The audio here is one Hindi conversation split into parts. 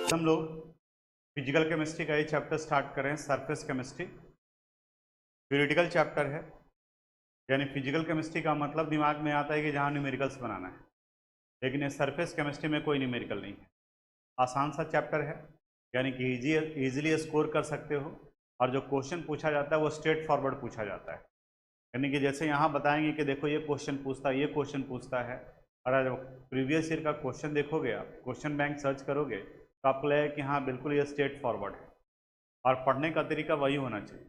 हम लोग फिजिकल केमिस्ट्री का ये चैप्टर स्टार्ट कर रहे हैं, सरफेस केमिस्ट्री। थ्योरेटिकल चैप्टर है, यानी फिजिकल केमिस्ट्री का मतलब दिमाग में आता है कि जहाँ न्यूमेरिकल्स बनाना है, लेकिन ये सरफेस केमिस्ट्री में कोई न्यूमेरिकल नहीं है। आसान सा चैप्टर है, यानी कि ईजिली स्कोर कर सकते हो, और जो क्वेश्चन पूछा जाता है वो स्ट्रेट फॉरवर्ड पूछा जाता है। यानी कि जैसे यहाँ बताएंगे कि देखो ये क्वेश्चन पूछता है, ये क्वेश्चन पूछता है, और जब प्रीवियस ईयर का क्वेश्चन देखोगे, आप क्वेश्चन बैंक सर्च करोगे तो आपको लगेगा कि हाँ बिल्कुल ये स्ट्रेट फॉरवर्ड है। और पढ़ने का तरीका वही होना चाहिए,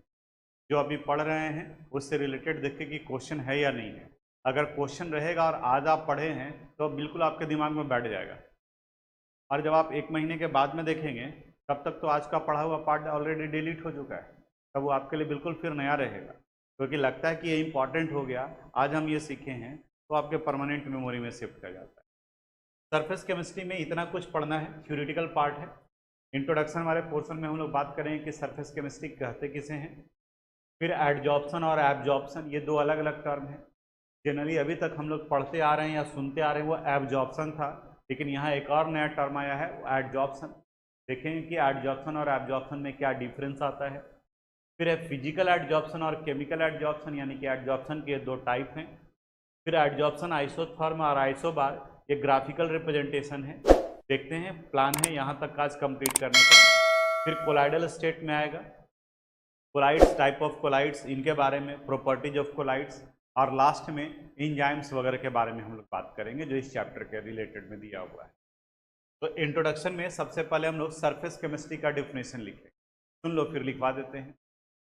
जो अभी पढ़ रहे हैं उससे रिलेटेड देखें कि क्वेश्चन है या नहीं है। अगर क्वेश्चन रहेगा और आज आप पढ़े हैं तो बिल्कुल आपके दिमाग में बैठ जाएगा, और जब आप 1 महीने के बाद में देखेंगे तब तक तो आज का पढ़ा हुआ पार्ट ऑलरेडी डिलीट हो चुका है, तब वो आपके लिए बिल्कुल फिर नया रहेगा, क्योंकि लगता है कि ये इंपॉर्टेंट हो गया, आज हम ये सीखे हैं, तो आपके परमानेंट मेमोरी में शिफ्ट कर जाता है। सरफेस केमिस्ट्री में इतना कुछ पढ़ना है, थ्योरेटिकल पार्ट है। इंट्रोडक्शन वाले पोर्शन में हम लोग बात करेंगे कि सरफेस केमिस्ट्री कहते किसे हैं, फिर एडजॉर्प्शन और एब्जॉर्प्शन, ये दो अलग अलग टर्म हैं। जनरली अभी तक हम लोग पढ़ते आ रहे हैं या सुनते आ रहे हैं वो एब्जॉर्प्शन था, लेकिन यहाँ एक और नया टर्म आया है, वो एडजॉर्प्शन। देखेंगे कि एडजॉर्प्शन और एब्जॉर्प्शन में क्या डिफरेंस आता है। फिर है फिजिकल एडजॉर्प्शन और केमिकल एडजॉर्प्शन, यानी कि एडजॉर्प्शन के दो टाइप हैं। फिर एडजॉर्प्शन आइसोथर्म और आइसोबार, ये ग्राफिकल रिप्रेजेंटेशन है। देखते हैं, प्लान है यहाँ तक आज कंप्लीट करने का। फिर कोलाइडल स्टेट में आएगा, कोलाइड्स, टाइप ऑफ कोलाइड्स, इनके बारे में, प्रॉपर्टीज ऑफ कोलाइड्स, और लास्ट में एंजाइम्स वगैरह के बारे में हम लोग बात करेंगे, जो इस चैप्टर के रिलेटेड में दिया हुआ है। तो इंट्रोडक्शन में सबसे पहले हम लोग सरफेस केमिस्ट्री का डिफिनेशन लिखें, सुन लो फिर लिखवा देते हैं।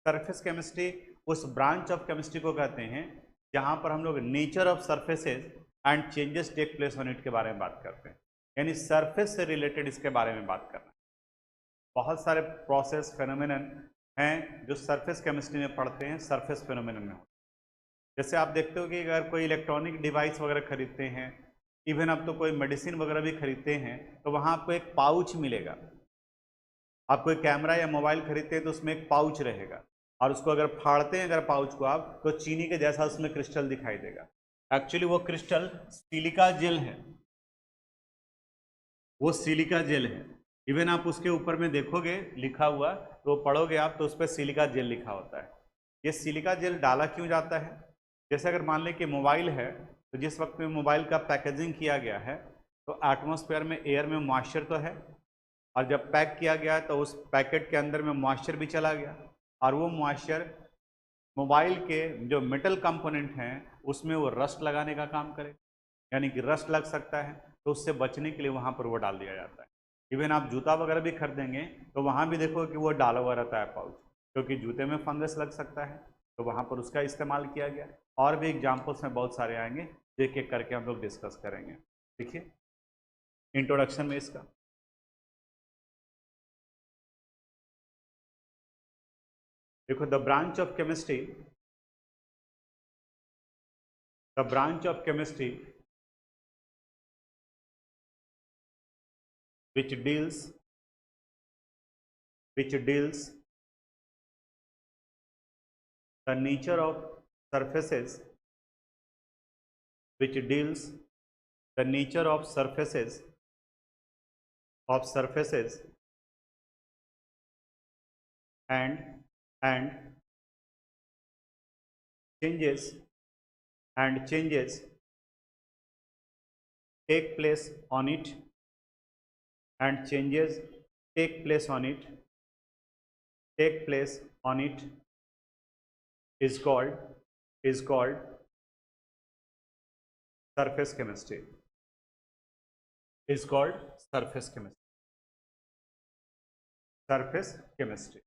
सरफेस केमिस्ट्री उस ब्रांच ऑफ केमिस्ट्री को कहते हैं जहां पर हम लोग nature of surfaces and changes take place on it के बारे में बात करते हैं, यानी सरफेस से रिलेटेड इसके बारे में बात करना है। बहुत सारे प्रोसेस फेनोमेनन हैं जो सरफेस केमिस्ट्री में पढ़ते हैं, सरफेस फेनोमेनन में। जैसे आप देखते हो कि अगर कोई इलेक्ट्रॉनिक डिवाइस वगैरह खरीदते हैं, इवन अब तो कोई मेडिसिन वगैरह भी खरीदते हैं, तो वहाँ आपको एक पाउच मिलेगा। आप कोई कैमरा या मोबाइल खरीदते हैं तो उसमें एक पाउच रहेगा, और उसको अगर फाड़ते हैं अगर पाउच को आप, तो चीनी के जैसा उसमें क्रिस्टल दिखाई देगा। एक्चुअली वो क्रिस्टल सिलिका जेल है, वो सिलिका जेल है। इवन आप उसके ऊपर में देखोगे लिखा हुआ, तो पढ़ोगे आप तो उस पर सिलिका जेल लिखा होता है। ये सिलिका जेल डाला क्यों जाता है? जैसे अगर मान लें कि मोबाइल है, तो जिस वक्त में मोबाइल का पैकेजिंग किया गया है तो एटमॉस्फेयर में, एयर में मॉइस्चर तो है, और जब पैक किया गया तो उस पैकेट के अंदर में मॉइस्चर भी चला गया, और वो मॉइस्चर मोबाइल के जो मेटल कंपोनेंट हैं उसमें वो रस्ट लगाने का काम करे, यानी कि रस्ट लग सकता है, तो उससे बचने के लिए वहाँ पर वो डाल दिया जाता है। इवन आप जूता वगैरह भी खरीदेंगे तो वहाँ भी देखो कि वो डाला हुआ रहता है पाउच, क्योंकि जूते में फंगस लग सकता है, तो वहाँ पर उसका इस्तेमाल किया गया। और भी एग्जाम्पल्स में बहुत सारे आएंगे, एक एक करके हम लोग डिस्कस करेंगे। देखिए इंट्रोडक्शन में इसका, देखो the branch of chemistry, the branch of chemistry which deals the nature of surfaces, which deals the nature of surfaces and changes take place on it, and changes take place on it is called surface chemistry, is called surface chemistry, surface chemistry।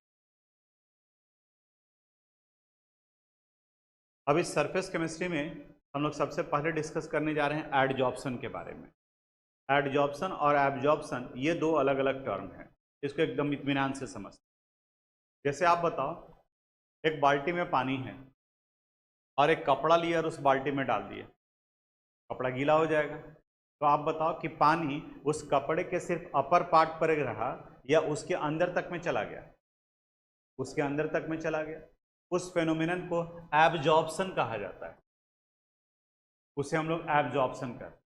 अब इस सरफेस केमिस्ट्री में हम लोग सबसे पहले डिस्कस करने जा रहे हैं एडजॉर्प्शन के बारे में। एडजॉर्प्शन और एब्जॉर्प्शन ये दो अलग अलग टर्म हैं, इसको एकदम इत्मीनान से समझ। जैसे आप बताओ, एक बाल्टी में पानी है और एक कपड़ा लिया और उस बाल्टी में डाल दिया, कपड़ा गीला हो जाएगा। तो आप बताओ कि पानी उस कपड़े के सिर्फ अपर पार्ट पर रहा या उसके अंदर तक में चला गया? उसके अंदर तक में चला गया। उस फेनोमेनन को एब्जॉर्प्शन कहा जाता है, उसे हम लोग एब्जॉर्प्शन करते हैं।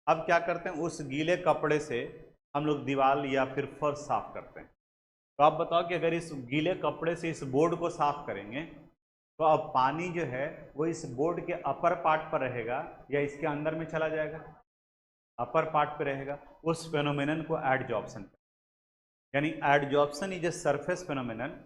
अब क्या करते हैं, उस गीले कपड़े से हम लोग दीवार या फिर फर्श साफ करते हैं। तो आप बताओ कि अगर इस गीले कपड़े से इस बोर्ड को साफ करेंगे तो अब पानी जो है वो इस बोर्ड के अपर पार्ट पर रहेगा या इसके अंदर में चला जाएगा? अपर पार्ट पे रहेगा। उस फेनोमेनन को एडजॉर्प्शन, यानी adsorption is a surface phenomenon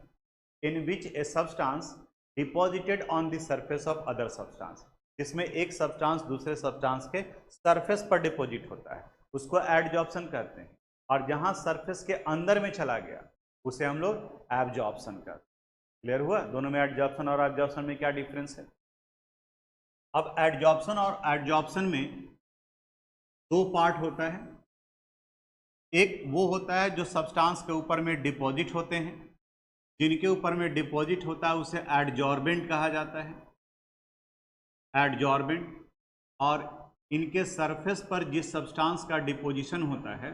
in which a substance deposited on the surface of other substance, जिसमें एक सब्सटेंस दूसरे सब्सटेंस के सरफेस पर डिपॉजिट होता है, उसको एडजॉर्प्शन कहते हैं। और जहां सरफेस के अंदर में चला गया उसे हम लोग एब्जॉर्प्शन कहते हैं। क्लियर हुआ? दोनों में एडजॉर्प्शन और एब्जॉर्प्शन में क्या डिफरेंस है? अब एडजॉर्प्शन और एडजॉर्प्शन में दो पार्ट होता है। एक वो होता है जो सब्सटेंस के ऊपर में डिपॉजिट होते हैं, जिनके ऊपर में डिपॉजिट होता है उसे एडजॉर्बेंट कहा जाता है, एडजॉर्बेंट। और इनके सरफेस पर जिस सब्सटेंस का डिपोजिशन होता है,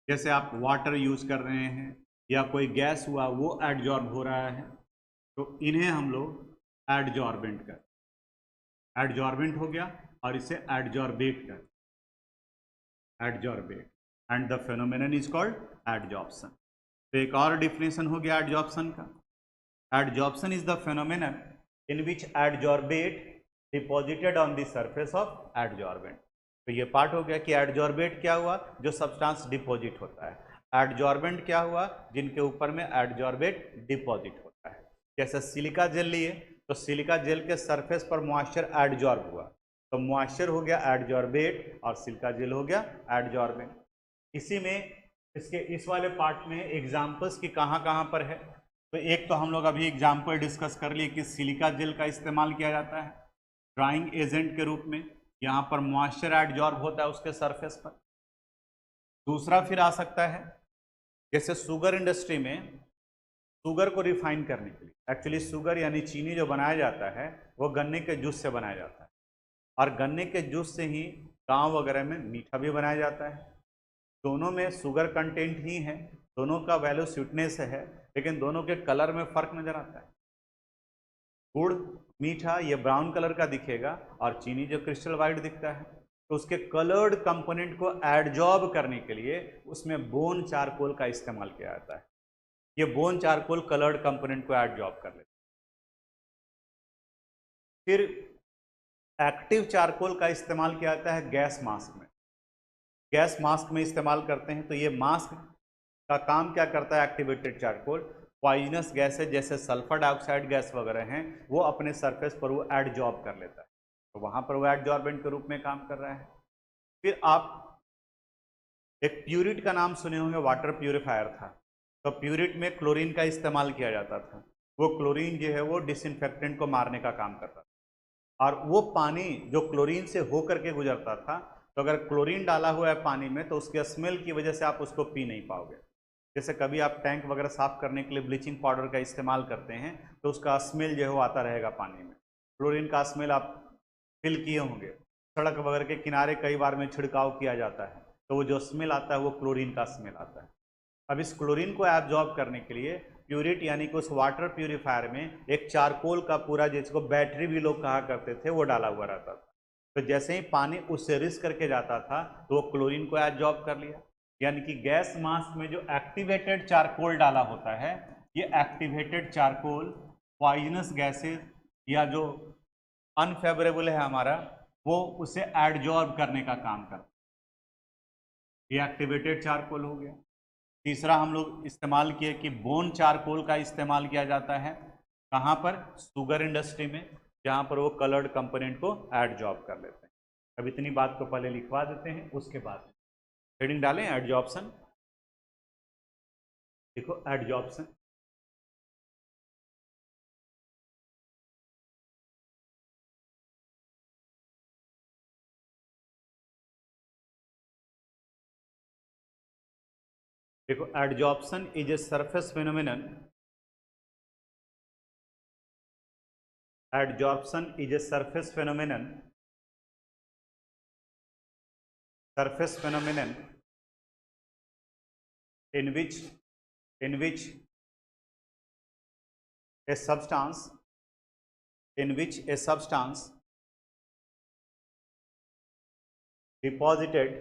जैसे आप वाटर यूज कर रहे हैं या कोई गैस हुआ वो एडजॉर्ब हो रहा है, तो इन्हें हम लोग एडजॉर्बेंट कर, एडजॉर्बेंट हो गया और इसे एडजॉर्बेट कर, adsorbate, and the phenomenon is called adsorption. तो एक और डिफिनेशन हो गया एडजॉर्प्शन का। Adsorption is the phenomenon in which adsorbate deposited on the surface of adsorbent. तो ये पार्ट हो गया कि एडजॉर्बेट क्या हुआ, जो सब्सटेंस डिपॉजिट होता है। एडजॉर्बेंट क्या हुआ, जिनके ऊपर में एडजॉर्बेट डिपॉजिट होता है। जैसे सिलिका जेल लिए तो सिलिका जेल के सरफेस पर मॉइस्चर एडजॉर्ब हुआ, तो मॉइस्चर हो गया एडजॉर्बेट और सिलिका जेल हो गया एडजॉर्बेंट। इसी में इसके इस वाले पार्ट में एग्जाम्पल्स की कहाँ कहाँ पर है, तो एक तो हम लोग अभी एग्जाम्पल डिस्कस कर लिए कि सिलिका जेल का इस्तेमाल किया जाता है ड्राइंग एजेंट के रूप में, यहाँ पर मॉइस्चर एडजॉर्ब होता है उसके सरफेस पर। दूसरा फिर आ सकता है जैसे शुगर इंडस्ट्री में शुगर को रिफाइन करने के लिए, एक्चुअली शुगर यानी चीनी जो बनाया जाता है वो गन्ने के जूस से बनाया जाता है, और गन्ने के जूस से ही गाँव वगैरह में मीठा भी बनाया जाता है। दोनों में शुगर कंटेंट ही है, दोनों का वैल्यू स्वीटनेस है, लेकिन दोनों के कलर में फर्क नजर आता है। गुड़ मीठा ये ब्राउन कलर का दिखेगा और चीनी जो क्रिस्टल वाइट दिखता है, तो उसके कलर्ड कंपोनेंट को एडजॉर्ब करने के लिए उसमें बोन चारकोल का इस्तेमाल किया जाता है। ये बोन चारकोल कलर्ड कंपोनेंट को एडजॉर्ब कर लेता है। फिर एक्टिव चारकोल का इस्तेमाल किया जाता है गैस मास्क में, गैस मास्क में इस्तेमाल करते हैं। तो ये मास्क का काम क्या करता है, एक्टिवेटेड चारकोल पॉइजनस गैसेज जैसे सल्फर डाइऑक्साइड गैस वगैरह हैं वो अपने सरफेस पर वो एडजॉर्ब कर लेता है, तो वहाँ पर वो एडजॉर्बेंट के रूप में काम कर रहा है। फिर आप एक प्यूरिट का नाम सुने होंगे, वाटर प्यूरिफायर था, तो प्यूरिट में क्लोरीन का इस्तेमाल किया जाता था। वो क्लोरीन जो है वो डिसइंफेक्टेंट को मारने का काम करता था, और वो पानी जो क्लोरीन से होकर के गुजरता था, तो अगर क्लोरीन डाला हुआ है पानी में तो उसके स्मेल की वजह से आप उसको पी नहीं पाओगे। जैसे कभी आप टैंक वगैरह साफ करने के लिए ब्लीचिंग पाउडर का इस्तेमाल करते हैं तो उसका स्मेल जो है वो आता रहेगा पानी में, क्लोरीन का स्मेल आप फील किए होंगे। सड़क वगैरह के किनारे कई बार में छिड़काव किया जाता है तो वो जो स्मेल आता है वो क्लोरीन का स्मेल आता है। अब इस क्लोरीन को एब्जॉर्ब करने के लिए प्यूरिट यानी कि उस वाटर प्यूरिफायर में एक चारकोल का पूरा, जिसको बैटरी भी लोग कहा करते थे, वो डाला हुआ रहता था। तो जैसे ही पानी उससे रिस करके जाता था तो वो क्लोरीन को एब्जॉर्ब कर लिया। यानी कि गैस मास्क में जो एक्टिवेटेड चारकोल डाला होता है, ये एक्टिवेटेड चारकोल पॉइजनस गैसेज या जो अनफेवरेबल है हमारा, वो उसे एडजॉर्ब करने का काम करता है। ये एक्टिवेटेड चारकोल हो गया। तीसरा हम लोग इस्तेमाल किए कि बोन चारकोल का इस्तेमाल किया जाता है, कहाँ पर, शुगर इंडस्ट्री में, जहाँ पर वो कलर्ड कंपोनेंट को एडजॉर्ब कर लेते हैं। अब इतनी बात को पहले लिखवा देते हैं, उसके बाद हेडिंग डालें एडजॉर्प्शन। देखो एडजॉर्प्शन, देखो adsorption is a surface phenomenon, adsorption is a surface phenomenon in which a substance deposited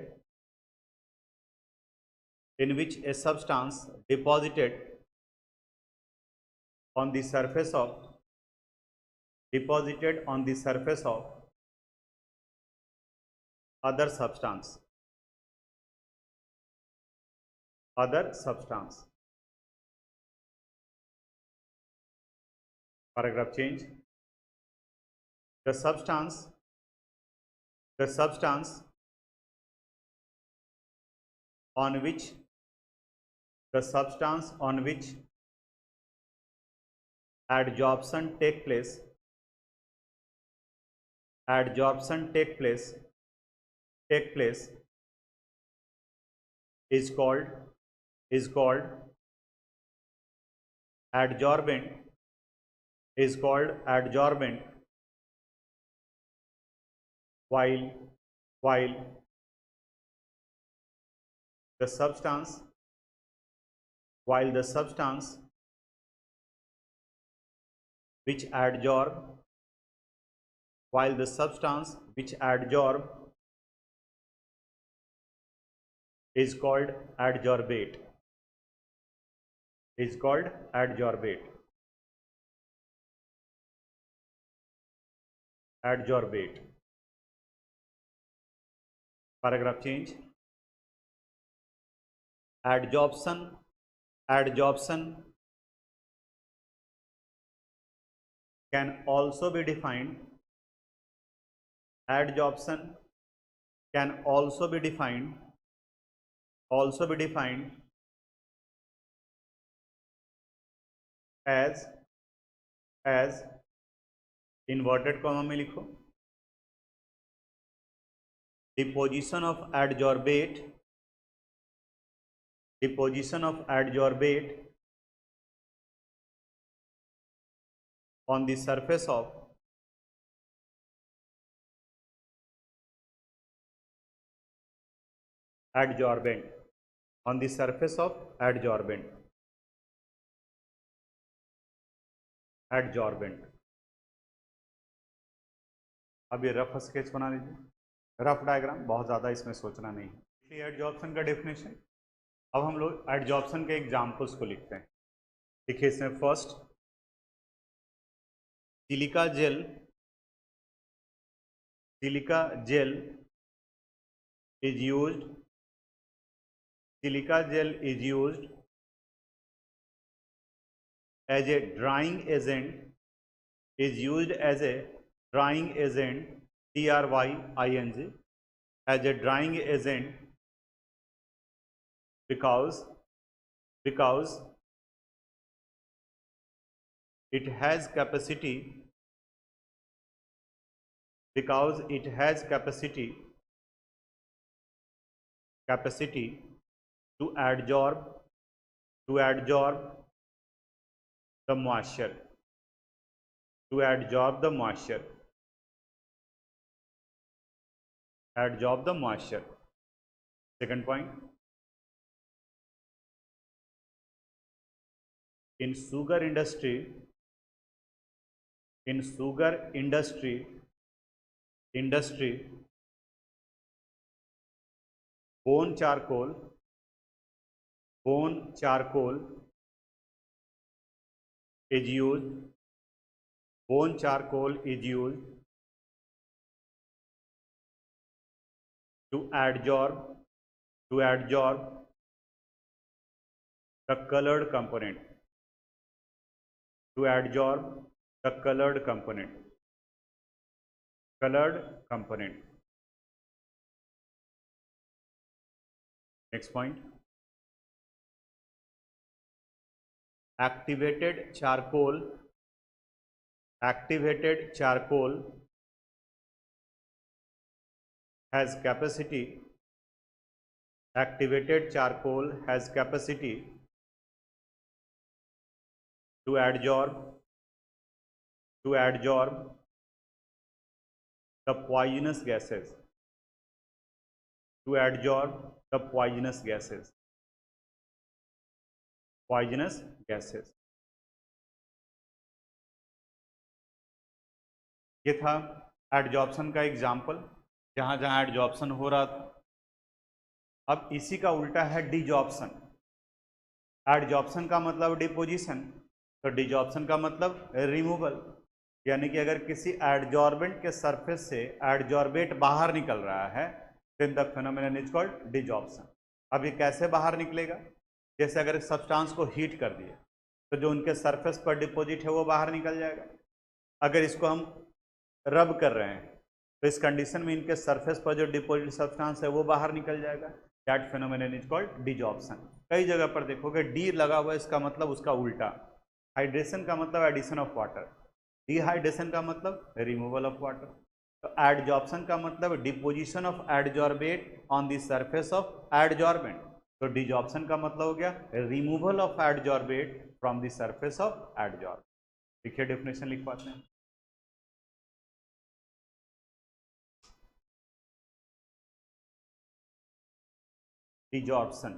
in which a substance deposited on the surface of other substance. Paragraph change. The substance on which adsorption take place is called adsorbent, while the substance which adsorb is called adsorbate. Paragraph change. Adsorption can also be defined as inverted comma में लिखो, deposition of adsorbate on the surface of adsorbent. अब ये रफ स्केच बना लीजिए, रफ डायग्राम, बहुत ज़्यादा इसमें सोचना नहीं है। एडजॉर्प्शन का डेफिनेशन। अब हम लोग एडजॉर्प्शन के एग्जाम्पल्स को लिखते हैं। देखिए इसमें first, silica gel is used as a drying agent, drying, as a drying agent because it has capacity to adsorb the moisture. Second point, in sugar industry, bone charcoal is used to adsorb the colored component. Next point, activated charcoal has capacity to adsorb the poisonous gases. ये था एडजॉर्प्शन का एग्जाम्पल, जहाँ जहाँ एडजॉर्प्शन हो रहा था अब इसी का उल्टा है डिजॉर्प्शन। एडजॉर्प्शन का मतलब डिपोजिशन, तो डिजॉर्प्शन का मतलब रिमूवल। यानी कि अगर किसी एडजॉर्बेंट के सरफेस से एडजॉर्बेट बाहर निकल रहा है, then the phenomenon is called desorption. अब ये कैसे बाहर निकलेगा? जैसे अगर सब्सटेंस को हीट कर दिए तो जो उनके सरफेस पर डिपॉजिट है वो बाहर निकल जाएगा। अगर इसको हम रब कर रहे हैं तो इस कंडीशन में इनके सरफेस पर जो डिपॉजिट सब्सटेंस है वो बाहर निकल जाएगा। That phenomenon is called desorption. कई जगह पर देखोगे डी लगा हुआ है, इसका मतलब उसका उल्टा। हाइड्रेशन का मतलब एडिशन ऑफ वाटर, डिहाइड्रेशन का मतलब रिमूवल ऑफ वाटर। तो एडजॉर्प्शन का मतलब deposition of adsorbate on the surface of adsorbent. तो डिजॉर्प्शन का मतलब हो गया removal of adsorbate from the surface of adsorbent. देखिए डेफिनेशन लिख पाते हैं। डिजॉर्प्शन,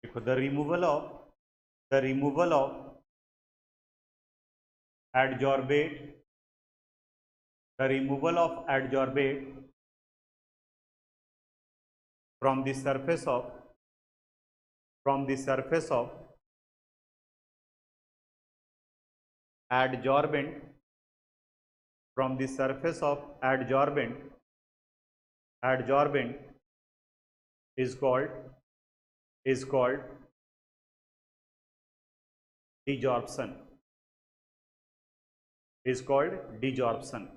देखो the removal of adsorbate, the removal of adsorbate from the surface of adsorbent, from the surface of adsorbent is called desorption, is called desorption.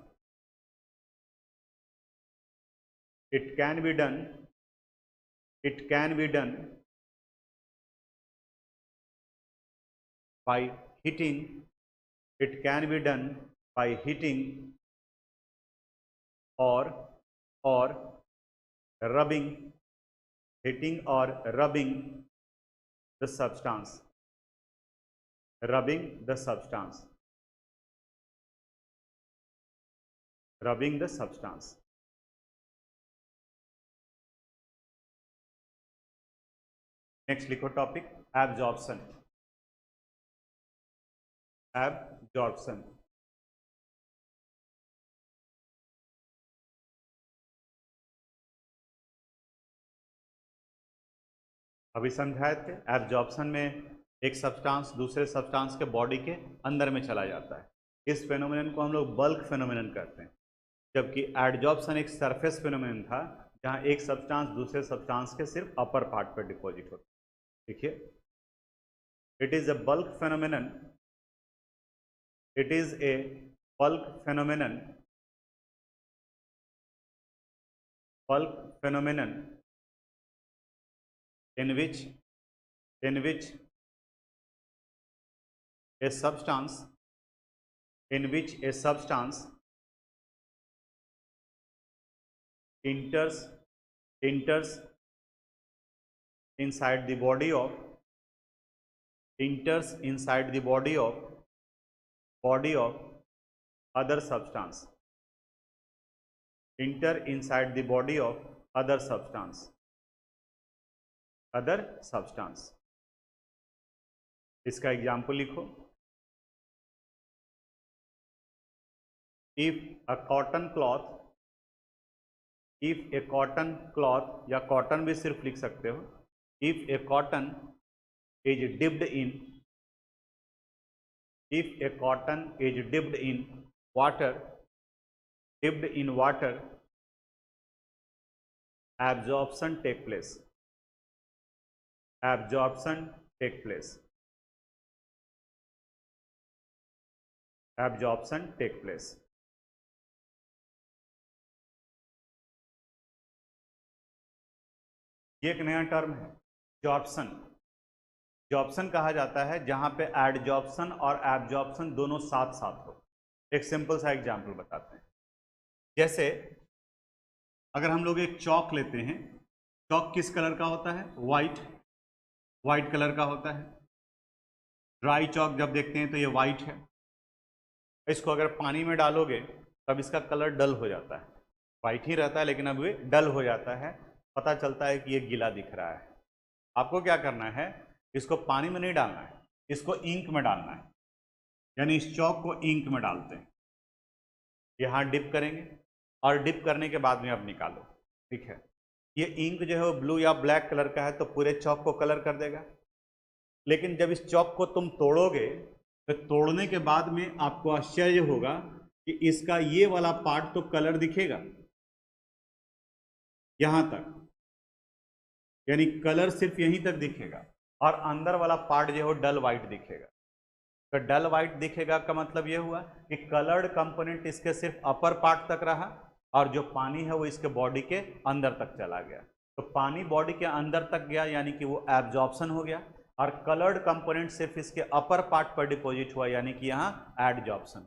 It can be done by heating, it can be done by heating or rubbing, heating or rubbing the substance, rubbing the substance, rubbing the substance. Next लिखो टॉपिक एब्जॉर्प्शन। एब्जॉर्प्शन, अभी समझाए थे। एब्जॉर्प्शन में एक सब्सटेंस दूसरे सब्सटेंस के बॉडी के अंदर में चला जाता है। इस फेनोमेनन को हम लोग बल्क फेनोमेनन कहते हैं, जबकि एडजॉर्प्शन एक सरफेस फेनोमेनन था जहां एक सब्सटेंस दूसरे सब्सटेंस के सिर्फ अपर पार्ट पर डिपॉजिट होता है। देखिए, it is a bulk phenomenon, it is a bulk phenomenon in which a substance enters inside the body of other substance, enter inside the body of other substance. इसका एग्जाम्पल लिखो। इफ a cotton cloth या कॉटन भी सिर्फ लिख सकते हो। If A cotton is dipped in water, absorption take place, absorption take place. ये एक नया टर्म है जॉर्प्शन। जॉर्प्शन कहा जाता है जहां पे एडजॉर्प्शन और एब्जॉर्प्शन दोनों साथ साथ हो। एक सिंपल सा एग्जांपल बताते हैं। जैसे अगर हम लोग एक चौक लेते हैं, चौक किस कलर का होता है? वाइट कलर का होता है। ड्राई चौक जब देखते हैं तो ये वाइट है। इसको अगर पानी में डालोगे तब इसका कलर डल हो जाता है। वाइट ही रहता है लेकिन अब ये डल हो जाता है, पता चलता है कि ये गीला दिख रहा है। आपको क्या करना है, इसको पानी में नहीं डालना है, इसको इंक में डालना है। यानी इस चौक को इंक में डालते हैं। यहाँ डिप करेंगे और डिप करने के बाद में अब निकालो। ठीक है, ये इंक जो है वो ब्लू या ब्लैक कलर का है तो पूरे चौक को कलर कर देगा। लेकिन जब इस चौक को तुम तोड़ोगे तो तोड़ने के बाद में आपको आश्चर्य होगा कि इसका ये वाला पार्ट तो कलर दिखेगा यहां तक, यानी कलर सिर्फ यहीं तक दिखेगा और अंदर वाला पार्ट जो है डल वाइट दिखेगा। तो डल वाइट दिखेगा का मतलब ये हुआ कि कलर्ड कंपोनेंट इसके सिर्फ अपर पार्ट तक रहा और जो पानी है वो इसके बॉडी के अंदर तक चला गया। तो पानी बॉडी के अंदर तक गया यानी कि वो एब्जॉर्प्शन हो गया और कलर्ड कंपोनेंट सिर्फ इसके अपर पार्ट पर डिपॉजिट हुआ यानी कि यहाँ एडजॉर्प्शन।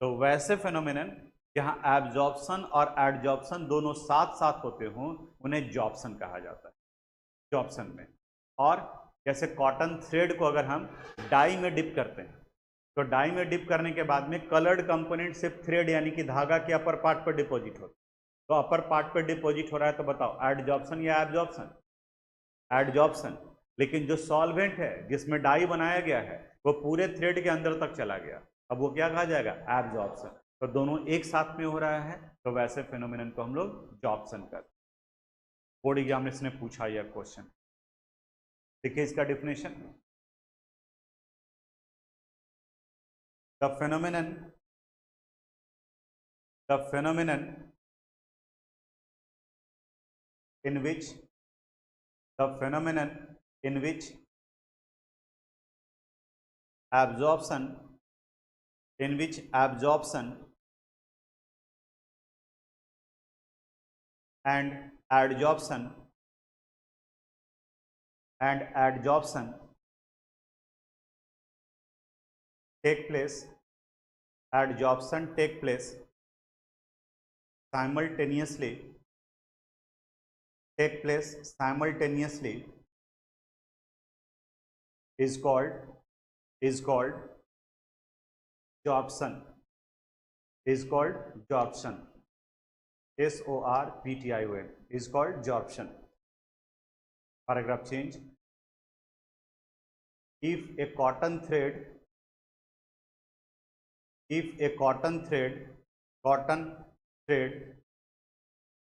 तो वैसे फिनोमिनन जहाँ एब्जॉर्प्शन और एडजॉर्प्शन दोनों साथ साथ होते हों उन्हें जॉर्प्शन कहा जाता है, जॉर्प्शन में। और जैसे कॉटन थ्रेड को अगर हम डाई में डिप करते हैं तो डाई में डिप करने के बाद में कलर्ड कंपोनेंट सिर्फ थ्रेड यानी कि धागा के अपर पार्ट पर डिपॉजिट होता है। तो अपर पार्ट पर डिपॉजिट हो रहा है तो बताओ एडजॉर्प्शन या एब्जॉर्प्शन? एडजॉर्प्शन। लेकिन जो सॉल्वेंट है जिसमें डाई बनाया गया है वो पूरे थ्रेड के अंदर तक चला गया, अब वो क्या कहा जाएगा? एब्जॉर्प्शन। तो दोनों एक साथ में हो रहा है तो वैसे फिनोमिनन को हम लोग जॉर्प्शन करते हैं। बोर्ड एग्जामिनेशन ने पूछा यह क्वेश्चन। देखिए इसका definition, the phenomenon in which absorption and adsorption take place simultaneously is called sorption. SORPTION is called sorption. Paragraph change. If a cotton thread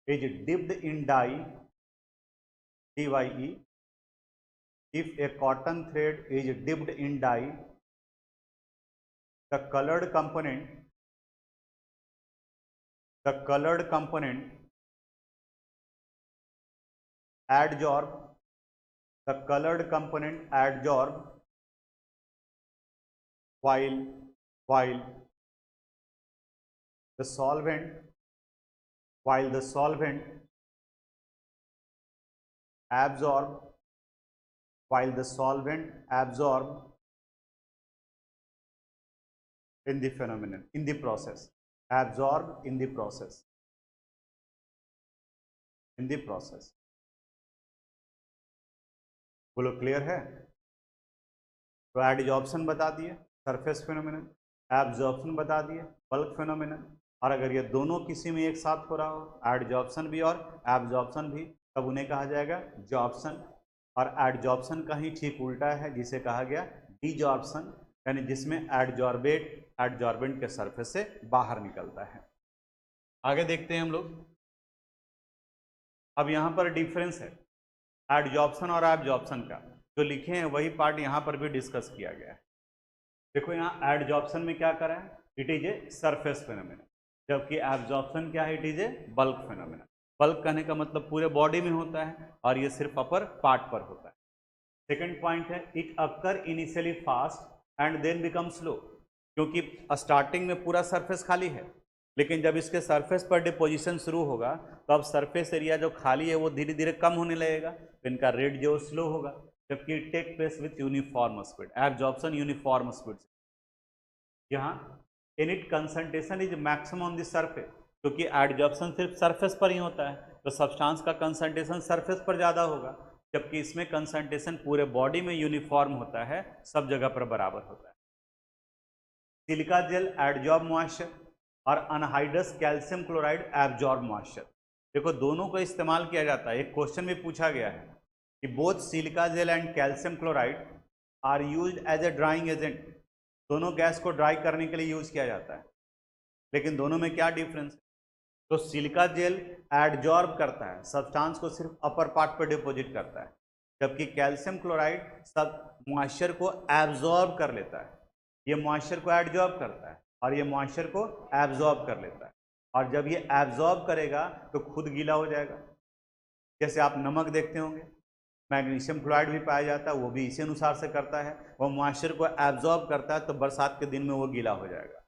is dipped in dye, DYE, if a cotton thread is dipped in dye, the colored component adsorb while the solvent absorb in the phenomenon, in the process, absorb in the process, बोलो क्लियर है? तो एडजॉर्प्शन बता दिए सरफेस फिनोमिनन, एब्जॉर्प्शन बता दिए बल्क फिनोमिनन, और अगर ये दोनों किसी में एक साथ हो रहा हो एडजॉर्प्शन भी और एब्जॉर्प्शन भी तब उन्हें कहा जाएगा जॉर्प्शन। और एडजॉर्प्शन का ही ठीक उल्टा है जिसे कहा गया डीजॉर्प्शन, यानी जिसमें एडजॉर्बेंट के सरफेस से बाहर निकलता है। आगे देखते हैं हम लोग। अब यहाँ पर डिफरेंस है एडजॉर्प्शन और एब्जॉर्प्शन का, जो लिखे हैं वही पार्ट यहाँ पर भी डिस्कस किया गया है। देखो यहाँ एडजॉर्प्शन में क्या करा है, it is a surface phenomenon, जबकि एब्जॉर्प्शन क्या है, it is a bulk phenomenon. Bulk कहने का मतलब पूरे बॉडी में होता है और ये सिर्फ अपर पार्ट पर होता है। सेकेंड पॉइंट है it occur initially fast and then become slow, क्योंकि स्टार्टिंग में पूरा सरफेस खाली है लेकिन जब इसके सरफेस पर डिपोजिशन शुरू होगा तो अब सरफेस एरिया जो खाली है वो धीरे धीरे कम होने लगेगा, तो इनका रेट जो स्लो होगा, जबकि take place with uniform speed, absorption uniform speed से। यहाँ इनिट concentration is maximum on the surface, क्योंकि एडजॉर्प्शन सिर्फ सरफेस पर ही होता है तो सब्सटेंस का कंसंट्रेशन सरफेस पर ज़्यादा होगा, जबकि इसमें कंसंट्रेशन पूरे बॉडी में यूनिफॉर्म होता है, सब जगह पर बराबर होता है। सिलिका जेल एडजॉर्ब मॉइस्चर और anhydrous calcium chloride absorb moisture. देखो दोनों को इस्तेमाल किया जाता है। एक क्वेश्चन में पूछा गया है कि both silica gel and calcium chloride are used as a drying agent, दोनों गैस को ड्राई करने के लिए यूज किया जाता है। लेकिन दोनों में क्या डिफरेंस है? तो सिलिका जेल एडजॉर्ब करता है, सब्सटेंस को सिर्फ अपर पार्ट पर डिपॉजिट करता है, जबकि कैल्शियम क्लोराइड सब मॉइस्चर को एब्जॉर्ब कर लेता है। ये मॉइस्चर को एडजॉर्ब करता है और ये मॉइस्चर को एब्जॉर्ब कर लेता है, और जब ये एब्जॉर्ब करेगा तो खुद गीला हो जाएगा। जैसे आप नमक देखते होंगे, मैग्नीशियम क्लोराइड भी पाया जाता है, वो भी इसी अनुसार से करता है, वो मॉइस्चर को एब्जॉर्ब करता है, तो बरसात के दिन में वो गीला हो जाएगा।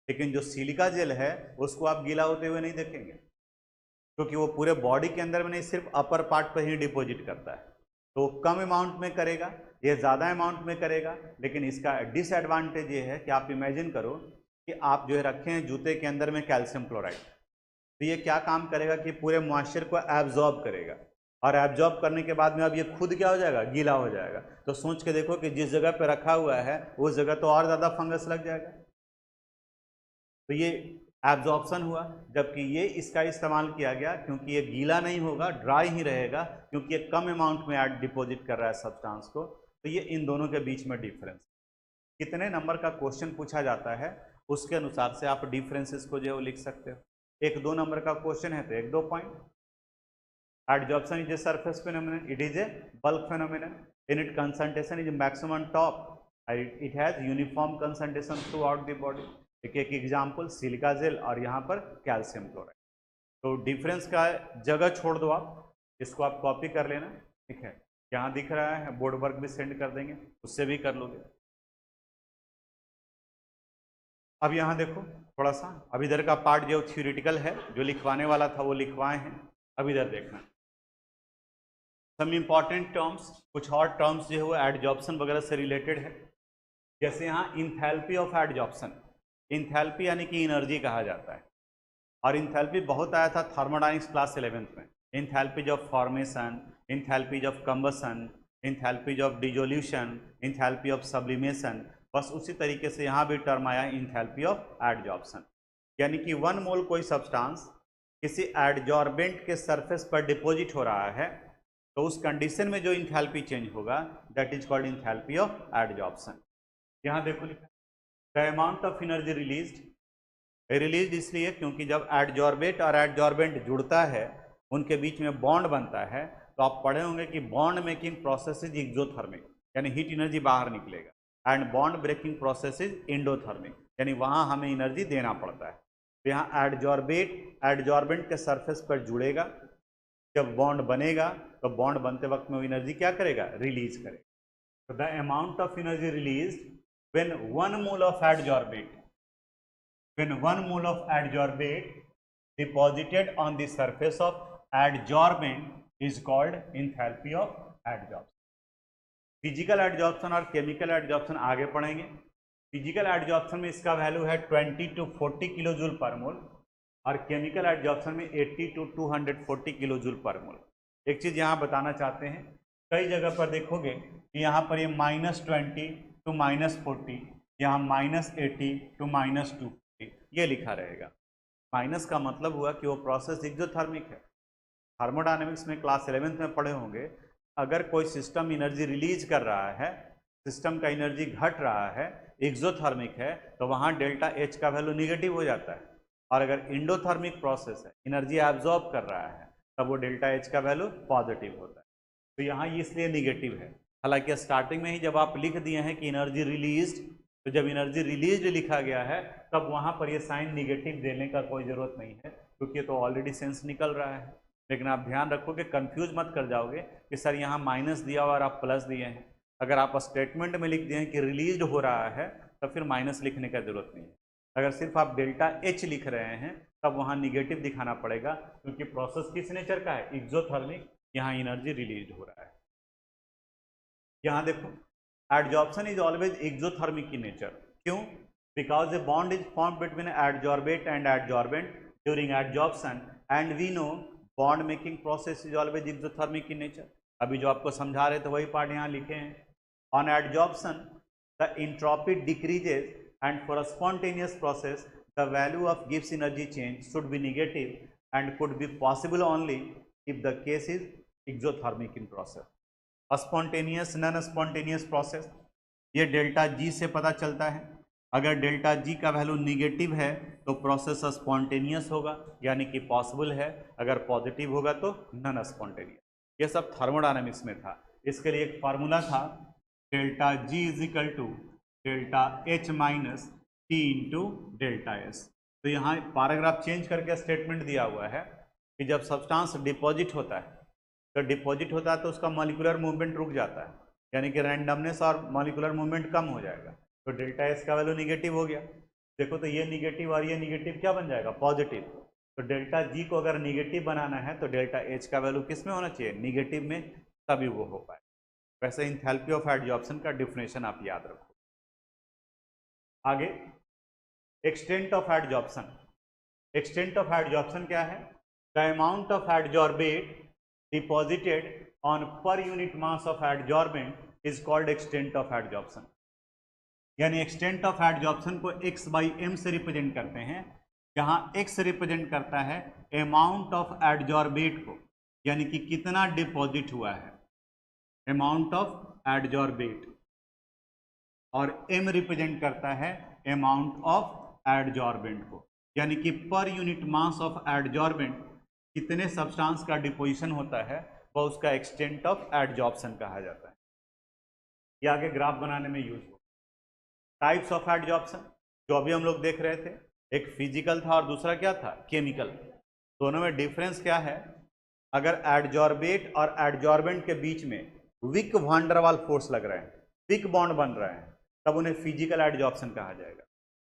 लेकिन जो सिलिका जेल है उसको आप गीला होते हुए नहीं देखेंगे, क्योंकि वो पूरे बॉडी के अंदर में नहीं, सिर्फ अपर पार्ट पर ही डिपॉजिट करता है। तो कम अमाउंट में करेगा, ये ज़्यादा अमाउंट में करेगा। लेकिन इसका डिसएडवांटेज ये है कि आप इमेजिन करो कि आप जो है रखे हैं जूते के अंदर में कैल्शियम क्लोराइड, तो ये क्या काम करेगा कि पूरे मॉइस्चर को एब्जॉर्ब करेगा, और एब्जॉर्ब करने के बाद में अब ये खुद क्या हो जाएगा, गीला हो जाएगा। तो सोच के देखो कि जिस जगह पे रखा हुआ है उस जगह तो और ज़्यादा फंगस लग जाएगा। तो ये एब्जॉर्प्शन हुआ, जबकि ये इसका इस्तेमाल किया गया क्योंकि ये गीला नहीं होगा, ड्राई ही रहेगा, क्योंकि ये कम अमाउंट में ऐड डिपॉजिट कर रहा है सब्सटेंस को। तो ये इन दोनों के बीच में डिफरेंस। कितने नंबर का क्वेश्चन पूछा जाता है उसके अनुसार से आप डिफरेंसेस को जो है वो लिख सकते हो। 1-2 नंबर का क्वेश्चन है तो 1-2 point. Adsorption is a surface phenomenon, it is a bulk phenomenon, in its concentration is maximum top, it has uniform concentration throughout the body। एक एक एग्जाम्पल सिलिका जेल और यहाँ पर कैल्शियम क्लोराइड। तो डिफरेंस का जगह छोड़ दो, आप इसको आप कॉपी कर लेना, ठीक है। यहाँ दिख रहा है, बोर्ड वर्क भी सेंड कर देंगे, उससे भी कर लोगे। अब यहाँ देखो थोड़ा सा, अब इधर का पार्ट जो थ्योरेटिकल है, जो लिखवाने वाला था वो लिखवाए हैं। अब इधर देखना सम इम्पॉर्टेंट टर्म्स, कुछ और टर्म्स जो है वो एडजॉर्प्शन वगैरह से रिलेटेड है। जैसे यहाँ इंथैल्पी ऑफ एडजॉर्प्शन, इंथैल्पी यानी कि एनर्जी कहा जाता है, और इंथैल्पी बहुत आया था थर्मोडायनेमिक्स क्लास 11th में। Enthalpies of formation, enthalpies of combustion, enthalpies of dissolution, enthalpy of sublimation. बस उसी तरीके से यहाँ भी टर्म आया इंथैल्पी ऑफ एडजॉर्प्शन, यानी कि 1 मोल कोई सब्सटेंस किसी एडजॉर्बेंट के सरफेस पर डिपॉजिट हो रहा है, तो उस कंडीशन में जो इंथैल्पी चेंज होगा that is called enthalpy of adsorption. यहाँ देखो लिखा the amount of energy release इसलिए क्योंकि जब एडजॉर्बेट और एडजॉर्बेंट जुड़ता है, उनके बीच में बॉन्ड बनता है, तो आप पढ़े होंगे कि bond making process is exothermic, यानी हीट एनर्जी बाहर निकलेगा, and bond breaking process is endothermic, यानी वहाँ हमें एनर्जी देना पड़ता है। तो यहाँ एडजॉर्बेंट के सरफेस पर जुड़ेगा, जब बॉन्ड बनेगा तो बॉन्ड बनते वक्त में वो एनर्जी क्या करेगा, रिलीज करेगा। तो the amount of energy release when 1 mole of adsorbate deposited on the surface of adsorbent is called enthalpy of adsorption। Physical adsorption और केमिकल एडजॉर्प्शन आगे पढ़ेंगे। फिजिकल एडजॉर्प्शन में इसका वैल्यू है 20 to 40 किलो जूल पर मोल, और केमिकल एडजॉर्प्शन में 80 to 240 किलो जूल पर मोल। एक चीज़ यहाँ बताना चाहते हैं, कई जगह पर देखोगे कि यहाँ पर ये -20 to -40, यहाँ -80 to -240 ये लिखा रहेगा। माइनस का मतलब हुआ कि वो प्रोसेस एक्सोथर्मिक है। थर्मोडायनेमिक्स में क्लास 11th में पढ़े होंगे, अगर कोई सिस्टम एनर्जी रिलीज कर रहा है, सिस्टम का एनर्जी घट रहा है, एक्सोथर्मिक है, तो वहाँ डेल्टा एच का वैल्यू निगेटिव हो जाता है, और अगर एंडोथर्मिक प्रोसेस है, एनर्जी एब्जॉर्ब कर रहा है, तब वो डेल्टा एच का वैल्यू पॉजिटिव होता है। तो यहाँ इसलिए निगेटिव है। हालांकि स्टार्टिंग में ही जब आप लिख दिए हैं कि एनर्जी रिलीज, तो जब एनर्जी रिलीज लिखा गया है तब वहाँ पर ये साइन निगेटिव देने का कोई ज़रूरत नहीं है, क्योंकि ये तो ऑलरेडी सेंस निकल रहा है। लेकिन आप ध्यान रखो कि कंफ्यूज मत कर जाओगे कि सर यहाँ माइनस दिया हुआ और आप प्लस दिए हैं। अगर आप स्टेटमेंट में लिख दिए हैं कि रिलीज हो रहा है तो फिर माइनस लिखने का ज़रूरत नहीं है। अगर सिर्फ आप डेल्टा एच लिख रहे हैं तब वहाँ निगेटिव दिखाना पड़ेगा, क्योंकि प्रोसेस किस नेचर का है, एक्सोथर्मिक, यहाँ एनर्जी रिलीज हो रहा है। यहाँ देखो adsorption is always exothermic in nature। क्यों? Because a bond is formed between adsorbate and adsorbent during adsorption, and we know bond making process is always exothermic in nature। अभी जो आपको समझा रहे थे वही पार्ट यहाँ लिखे हैं। On adsorption the entropy decreases, and for a spontaneous process the value of Gibbs energy change should be negative and could be possible only if the case is exothermic in process। Spontaneous non spontaneous process, ये डेल्टा जी से पता चलता है अगर डेल्टा जी का वैल्यू निगेटिव है तो प्रोसेस स्पॉन्टेनियस होगा, यानी कि पॉसिबल है। अगर पॉजिटिव होगा तो नॉन स्पॉन्टेनियस। ये सब थर्मोडायनेमिक्स में था। इसके लिए एक फार्मूला था, delta G is equal to delta H minus T into delta S. तो यहाँ पैराग्राफ चेंज करके स्टेटमेंट दिया हुआ है कि जब सब्सटेंस डिपॉजिट होता है तो उसका मॉलिक्यूलर मूवमेंट रुक जाता है, यानी कि रैंडमनेस और मॉलिक्यूलर मूवमेंट कम हो जाएगा। तो डेल्टा एस का वैल्यू निगेटिव हो गया। देखो तो ये निगेटिव और ये निगेटिव क्या बन जाएगा, पॉजिटिव। तो डेल्टा जी को अगर निगेटिव बनाना है तो डेल्टा एच का वैल्यू किस में होना चाहिए, निगेटिव में, तभी वो हो पाए। वैसे इंथैल्पी ऑफ एडजॉर्प्शन का डिफिनेशन आप याद रखो। आगे extent of adsorption. Extent of adsorption क्या है, the amount of adsorbate deposited on per unit mass of adsorbent is called extent of adsorption. यानी एक्सटेंट ऑफ एडजॉर्प्शन को x बाई एम से रिप्रेजेंट करते हैं, जहां x रिप्रेजेंट करता है अमाउंट ऑफ एडजॉर्बेट को, यानी कि कितना डिपॉजिट हुआ है, अमाउंट ऑफ एडजॉर्बेट, और m रिप्रेजेंट करता है अमाउंट ऑफ एडजॉर्बेंट को, यानी कि per unit mass of adsorbent कितने सब्सटेंस का डिपोजिशन होता है वह उसका एक्सटेंट ऑफ एडजॉर्प्शन कहा जाता है। ये आगे ग्राफ बनाने में यूज हो। टाइप्स ऑफ एडजॉर्प्शन जो अभी हम लोग देख रहे थे, एक फिजिकल था और दूसरा क्या था, केमिकल। दोनों में डिफरेंस क्या है, अगर एडजॉर्बेट और एडजॉर्बेंट के बीच में वीक वान डेर वाल फोर्स लग रहे हैं, वीक बॉन्ड बन रहे हैं, तब उन्हें फिजिकल एडजॉर्प्शन कहा जाएगा।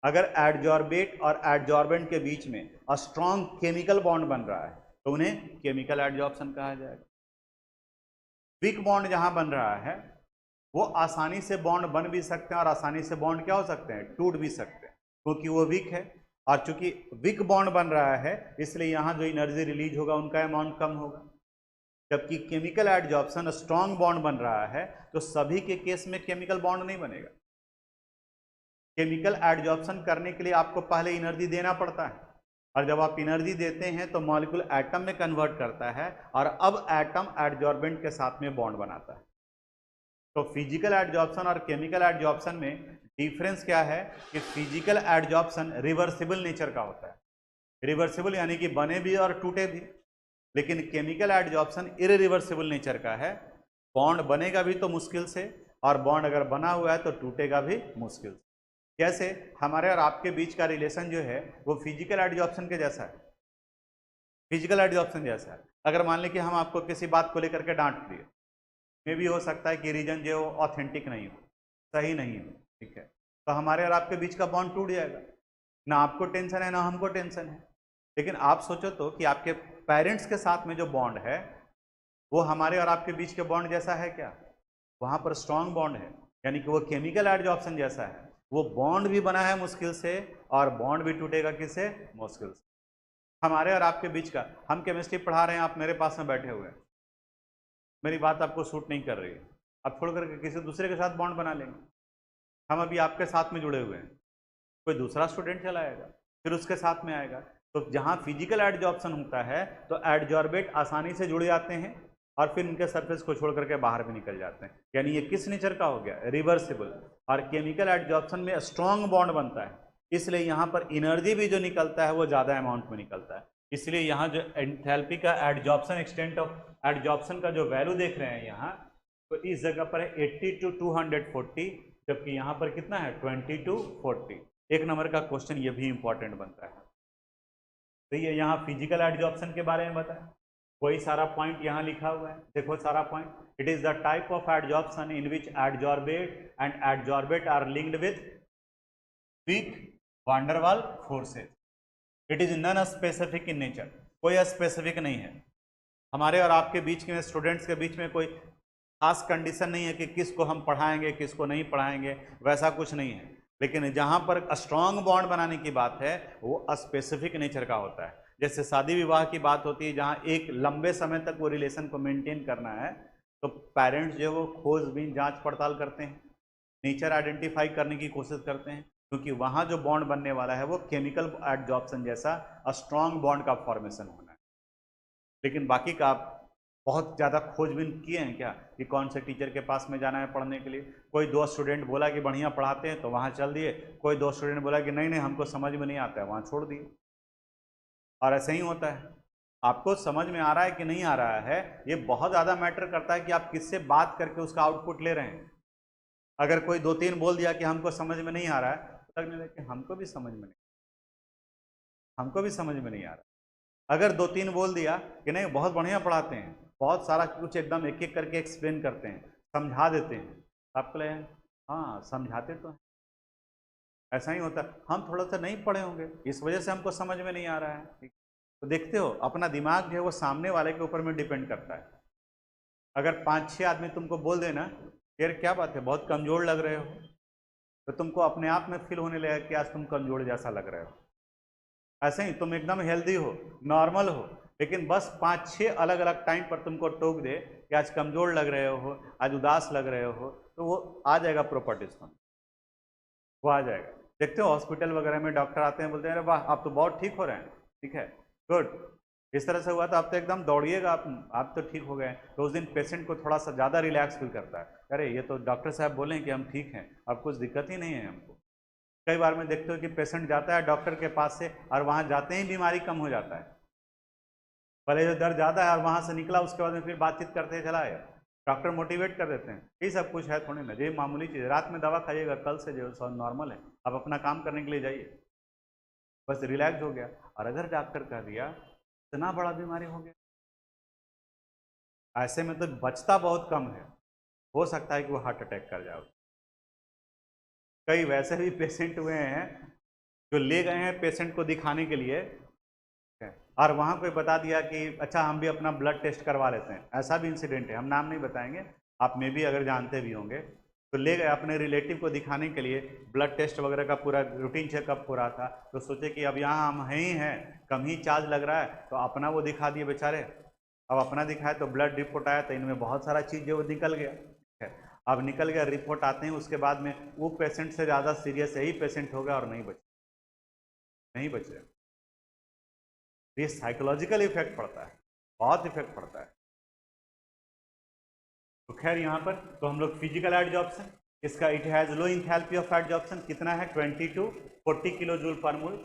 अगर एडजॉर्बेट और एडजॉर्बेंट के बीच में स्ट्रॉन्ग केमिकल बॉन्ड बन रहा है तो उन्हें केमिकल एडजॉर्प्शन कहा जाएगा। वीक बॉन्ड जहां बन रहा है वो आसानी से बॉन्ड बन भी सकते हैं और आसानी से बॉन्ड क्या हो सकते हैं, टूट भी सकते हैं, क्योंकि वो वीक है। और चूंकि वीक बॉन्ड बन रहा है इसलिए यहाँ जो एनर्जी रिलीज होगा उनका अमाउंट कम होगा। जबकि केमिकल एडजॉर्प्शन स्ट्रॉन्ग बॉन्ड बन रहा है तो सभी के केस में केमिकल बॉन्ड नहीं बनेगा। केमिकल एडजॉर्प्शन करने के लिए आपको पहले एनर्जी देना पड़ता है, और जब आप एनर्जी देते हैं तो मॉलिक्यूल एटम में कन्वर्ट करता है और अब एटम एडजॉर्बेंट के साथ में बॉन्ड बनाता है। तो फिजिकल एडजॉर्प्शन और केमिकल एडजॉर्प्शन में डिफरेंस क्या है कि फिजिकल एडजॉर्प्शन रिवर्सिबल नेचर का होता है, रिवर्सिबल यानी कि बने भी और टूटे भी। लेकिन केमिकल एडजॉर्प्शन इरिवर्सिबल नेचर का है, बॉन्ड बनेगा भी तो मुश्किल से, और बॉन्ड अगर बना हुआ है तो टूटेगा भी मुश्किल से। जैसे हमारे और आपके बीच का रिलेशन जो है वो फिजिकल एडजॉर्प्शन के जैसा है, फिजिकल एडजॉर्प्शन जैसा है। अगर मान लें कि हम आपको किसी बात को लेकर के डांट दिए, में भी हो सकता है कि रीजन जो ऑथेंटिक नहीं हो, सही नहीं हो, ठीक है, तो हमारे और आपके बीच का बॉन्ड टूट जाएगा। ना आपको टेंशन है ना हमको टेंशन है। लेकिन आप सोचो तो कि आपके पेरेंट्स के साथ में जो बॉन्ड है वो हमारे और आपके बीच के बॉन्ड जैसा है क्या, वहां पर स्ट्रॉन्ग बॉन्ड है, यानी कि वो केमिकल एडजॉर्प्शन जैसा है। वो बॉन्ड भी बना है मुश्किल से और बॉन्ड भी टूटेगा किससे, मुश्किल से। हमारे और आपके बीच का, हम केमिस्ट्री पढ़ा रहे हैं, आप मेरे पास में बैठे हुए हैं, मेरी बात आपको सूट नहीं कर रही है, आप छोड़ करके किसी दूसरे के साथ बॉन्ड बना लेंगे। हम अभी आपके साथ में जुड़े हुए हैं, कोई दूसरा स्टूडेंट चला आएगा फिर उसके साथ में आएगा। तो जहाँ फिजिकल एडजॉर्प्शन होता है तो एडजॉर्बेट आसानी से जुड़ जाते हैं और फिर उनके सरफेस को छोड़ करके बाहर भी निकल जाते हैं, यानी ये किस नेचर का हो गया, रिवर्सिबल। और केमिकल एडजॉर्प्शन में स्ट्रॉन्ग बॉन्ड बनता है, इसलिए यहाँ पर एनर्जी भी जो निकलता है वो ज़्यादा अमाउंट में निकलता है। इसलिए यहाँ जो एंथैल्पी का एडजॉर्प्शन, एक्सटेंट ऑफ एडजॉर्प्शन का जो वैल्यू देख रहे हैं यहाँ, तो इस जगह पर है 80 to 240, जबकि यहाँ पर कितना है 20 to 40। एक नंबर का क्वेश्चन ये भी इंपॉर्टेंट बनता है। तो ये यहाँ फिजिकल एडजॉर्प्शन के बारे में बताया, वही सारा पॉइंट यहाँ लिखा हुआ है, देखो सारा point. It is the type of adsorption in which adsorbate and adsorbate are linked with weak van der Waals forces. It is non specific in nature, कोई स्पेसिफिक नहीं है। हमारे और आपके बीच में, स्टूडेंट्स के बीच में कोई खास कंडीशन नहीं है कि किसको हम पढ़ाएंगे किसको नहीं पढ़ाएंगे, वैसा कुछ नहीं है। लेकिन जहाँ पर स्ट्रॉन्ग बॉन्ड बनाने की बात है वो स्पेसिफिक नेचर का होता है। जैसे शादी विवाह की बात होती है, जहाँ एक लंबे समय तक वो रिलेशन को मेंटेन करना है, तो पेरेंट्स जो है वो खोजबीन जांच पड़ताल करते हैं, नेचर आइडेंटिफाई करने की कोशिश करते हैं, क्योंकि वहाँ जो बॉन्ड बनने वाला है वो केमिकल एडजॉर्प्शन जैसा स्ट्रॉन्ग बॉन्ड का फॉर्मेशन होना है। लेकिन बाकी का बहुत ज़्यादा खोजबीन किए हैं क्या कि कौन से टीचर के पास में जाना है पढ़ने के लिए? कोई दो स्टूडेंट बोला कि बढ़िया पढ़ाते हैं तो वहाँ चल दिए, कोई दो स्टूडेंट बोला कि नहीं नहीं हमको समझ में नहीं आता है, वहाँ छोड़ दिए। और ऐसे ही होता है। आपको समझ में आ रहा है कि नहीं आ रहा है, ये बहुत ज़्यादा मैटर करता है कि आप किससे बात करके उसका आउटपुट ले रहे हैं। अगर कोई दो तीन बोल दिया कि हमको समझ में नहीं आ रहा है, तो लगने लगे कि हमको भी समझ में नहीं, हमको भी समझ में नहीं आ रहा। अगर दो तीन बोल दिया कि नहीं बहुत बढ़िया पढ़ाते हैं, बहुत सारा कुछ एकदम एक एक करके एक्सप्लेन करते हैं, समझा देते हैं, आपको लगे हाँ समझाते तो हैं। ऐसा ही होता है, हम थोड़ा सा नहीं पढ़े होंगे इस वजह से हमको समझ में नहीं आ रहा है। तो देखते हो अपना दिमाग जो है वो सामने वाले के ऊपर में डिपेंड करता है। अगर पाँच छः आदमी तुमको बोल देना यार क्या बात है बहुत कमज़ोर लग रहे हो, तो तुमको अपने आप में फील होने लगेगा कि आज तुम कमज़ोर जैसा लग रहे हो। ऐसे ही तुम एकदम हेल्दी हो, नॉर्मल हो, लेकिन बस पाँच छः अलग अलग टाइम पर तुमको टोक दे कि आज कमज़ोर लग रहे हो, आज उदास लग रहे हो, तो वो आ जाएगा प्रॉपर्टीज में, वो आ जाएगा। देखते हो हॉस्पिटल वगैरह में डॉक्टर आते हैं बोलते हैं अरे वाह आप तो बहुत ठीक हो रहे हैं, ठीक है गुड, इस तरह से हुआ तो आप तो एकदम दौड़िएगा, आप तो ठीक हो गए। तो उस दिन पेशेंट को थोड़ा सा ज़्यादा रिलैक्स फील करता है, अरे ये तो डॉक्टर साहब बोले कि हम ठीक हैं, अब कुछ दिक्कत ही नहीं है हमको। कई बार मैं देखते हो कि पेशेंट जाता है डॉक्टर के पास से और वहाँ जाते ही बीमारी कम हो जाता है, पहले जो दर्द ज़्यादा है और वहाँ से निकला उसके बाद में फिर बातचीत करते चला है, डॉक्टर मोटिवेट कर देते हैं ये सब कुछ है थोड़ी ना, ये मामूली चीज़, रात में दवा खाइएगा कल से जो सब नॉर्मल है, आप अपना काम करने के लिए जाइए, बस रिलैक्स हो गया। और अगर डॉक्टर कह दिया इतना बड़ा बीमारी हो गया, ऐसे में तो बचता बहुत कम है, हो सकता है कि वो हार्ट अटैक कर जाओ। कई वैसे भी पेशेंट हुए हैं जो ले गए हैं पेशेंट को दिखाने के लिए और वहाँ पे बता दिया कि अच्छा हम भी अपना ब्लड टेस्ट करवा लेते हैं, ऐसा भी इंसिडेंट है, हम नाम नहीं बताएंगे, आप में भी अगर जानते भी होंगे। तो ले गए अपने रिलेटिव को दिखाने के लिए, ब्लड टेस्ट वगैरह का पूरा रूटीन चेकअप हो रहा था, तो सोचे कि अब यहाँ हम हैं ही हैं, कम ही चार्ज लग रहा है, तो अपना वो दिखा दिए बेचारे। अब अपना दिखाया तो ब्लड रिपोर्ट आया तो इनमें बहुत सारा चीज़ जो वो निकल गया, ठीक है। अब निकल गया रिपोर्ट आते हैं उसके बाद में वो पेशेंट से ज़्यादा सीरियस यही पेशेंट हो गया और नहीं बचे, नहीं बचे। ये साइकोलॉजिकल इफेक्ट पड़ता है, बहुत इफेक्ट पड़ता है। तो खैर यहाँ पर तो हम लोग फिजिकल एडजॉर्प्शन, इसका it has low enthalpy of adsorption, कितना है 20 to 40 kilo joule per mole,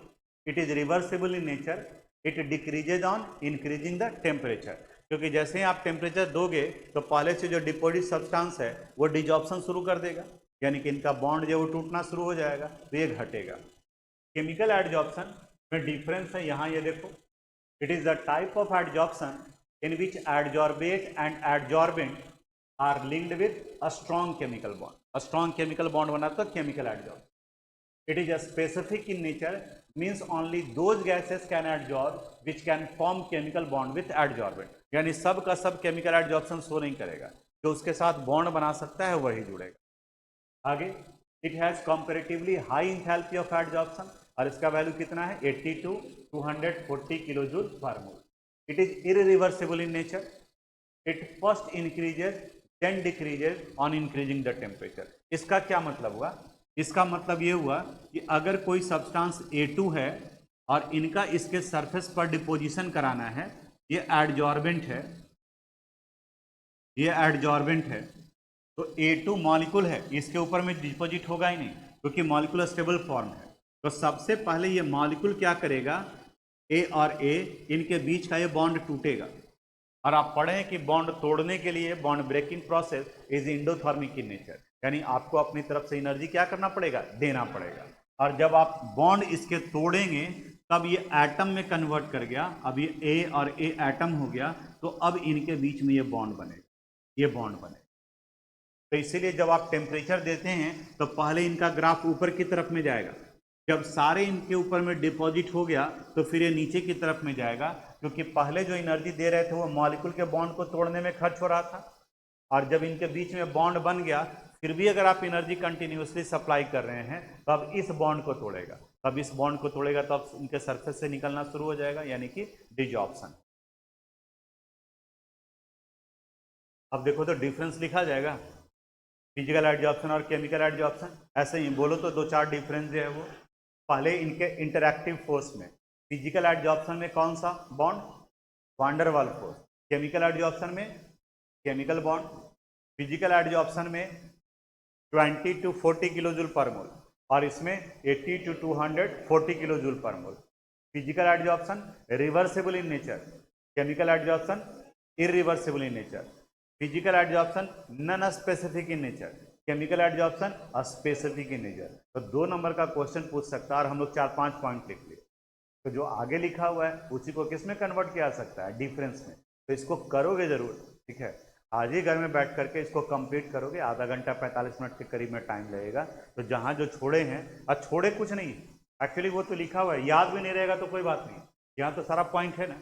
it is reversible in nature, it decreases on increasing the temperature, क्योंकि जैसे ही आप टेम्परेचर दोगे तो पहले से जो डिपोजिट सब्सटेंस है वो डिजॉर्प्शन शुरू कर देगा, यानी कि इनका बॉन्ड जो वो टूटना शुरू हो जाएगा, तो ये घटेगा। केमिकल एडजॉर्प्शन में डिफरेंस है यहाँ, ये देखो, it is the type of adsorption in which adsorbate and adsorbent are linked with a strong chemical bond. A strong chemical bond बनाता है chemical adsorption. It is a specific in nature, means only those gases can adsorb which can form chemical bond with adsorbent. यानी सब का सब chemical adsorption शो नहीं करेगा, जो उसके साथ बॉन्ड बना सकता है वही जुड़ेगा। आगे it has comparatively high enthalpy of adsorption, और इसका वैल्यू कितना है 80 to 240 kilo joule per mole. It is irreversible in nature, it first increases then decreases on increasing the temperature. इसका क्या मतलब हुआ? इसका मतलब ये हुआ कि अगर कोई सब्सटेंस A2 है और इनका इसके सरफेस पर डिपोजिशन कराना है, ये एडजॉर्बेंट है, ये एडजॉर्बेंट है, तो A2 मॉलिक्यूल है, इसके ऊपर में डिपोजिट होगा ही नहीं क्योंकि मॉलिक्यूल स्टेबल फॉर्म है। तो सबसे पहले ये मॉलिक्यूल क्या करेगा, ए और ए इनके बीच का ये बॉन्ड टूटेगा, और आप पढ़ें कि बॉन्ड तोड़ने के लिए bond breaking process is endothermic in nature, यानी आपको अपनी तरफ से एनर्जी क्या करना पड़ेगा, देना पड़ेगा। और जब आप बॉन्ड इसके तोड़ेंगे तब ये एटम में कन्वर्ट कर गया, अब ये ए और ए एटम हो गया, तो अब इनके बीच में ये बॉन्ड बनेगा, ये बॉन्ड बनेगा। तो इसीलिए जब आप टेम्परेचर देते हैं तो पहले इनका ग्राफ ऊपर की तरफ में जाएगा, जब सारे इनके ऊपर में डिपॉजिट हो गया तो फिर ये नीचे की तरफ में जाएगा, क्योंकि पहले जो एनर्जी दे रहे थे वो मॉलिक्यूल के बॉन्ड को तोड़ने में खर्च हो रहा था, और जब इनके बीच में बॉन्ड बन गया फिर भी अगर आप एनर्जी कंटिन्यूसली सप्लाई कर रहे हैं तो अब इस बॉन्ड को तोड़ेगा, अब इस बॉन्ड को तोड़ेगा तो अब इनके सरफेस से निकलना शुरू हो जाएगा, यानी कि डिजॉर्प्शन। अब देखो तो डिफरेंस लिखा जाएगा, फिजिकल एडजॉर्प्शन और केमिकल एडजॉर्प्शन, ऐसे ही बोलो तो दो चार डिफरेंस जो है वो, पहले इनके इंटरैक्टिव फोर्स में, फिजिकल एडजॉर्प्शन में कौन सा बॉन्ड, वांडर वाल फोर्स, केमिकल एडजॉर्प्शन में केमिकल बॉन्ड, फिजिकल एडजॉर्प्शन में 20 to 40 किलो जूल पर मोल, और इसमें 80 to 240 kilo joule per mole. Physical adsorption reversible in nature, chemical adsorption irreversible in nature. Physical adsorption non specific in nature, chemical adsorption specific in nature. तो 2 नंबर का क्वेश्चन पूछ सकता है और हम लोग 4-5 पॉइंट लिख लिए। तो जो आगे लिखा हुआ है उसी को किस में कन्वर्ट किया जा सकता है, डिफरेंस में। तो इसको करोगे जरूर, ठीक है। आज ही घर में बैठ करके इसको कंप्लीट करोगे, आधा घंटा 45 मिनट के करीब में टाइम लगेगा। तो जहाँ जो छोड़े हैं, और छोड़े कुछ नहीं, एक्चुअली वो तो लिखा हुआ है, याद भी नहीं रहेगा तो कोई बात नहीं, यहाँ तो सारा पॉइंट है ना,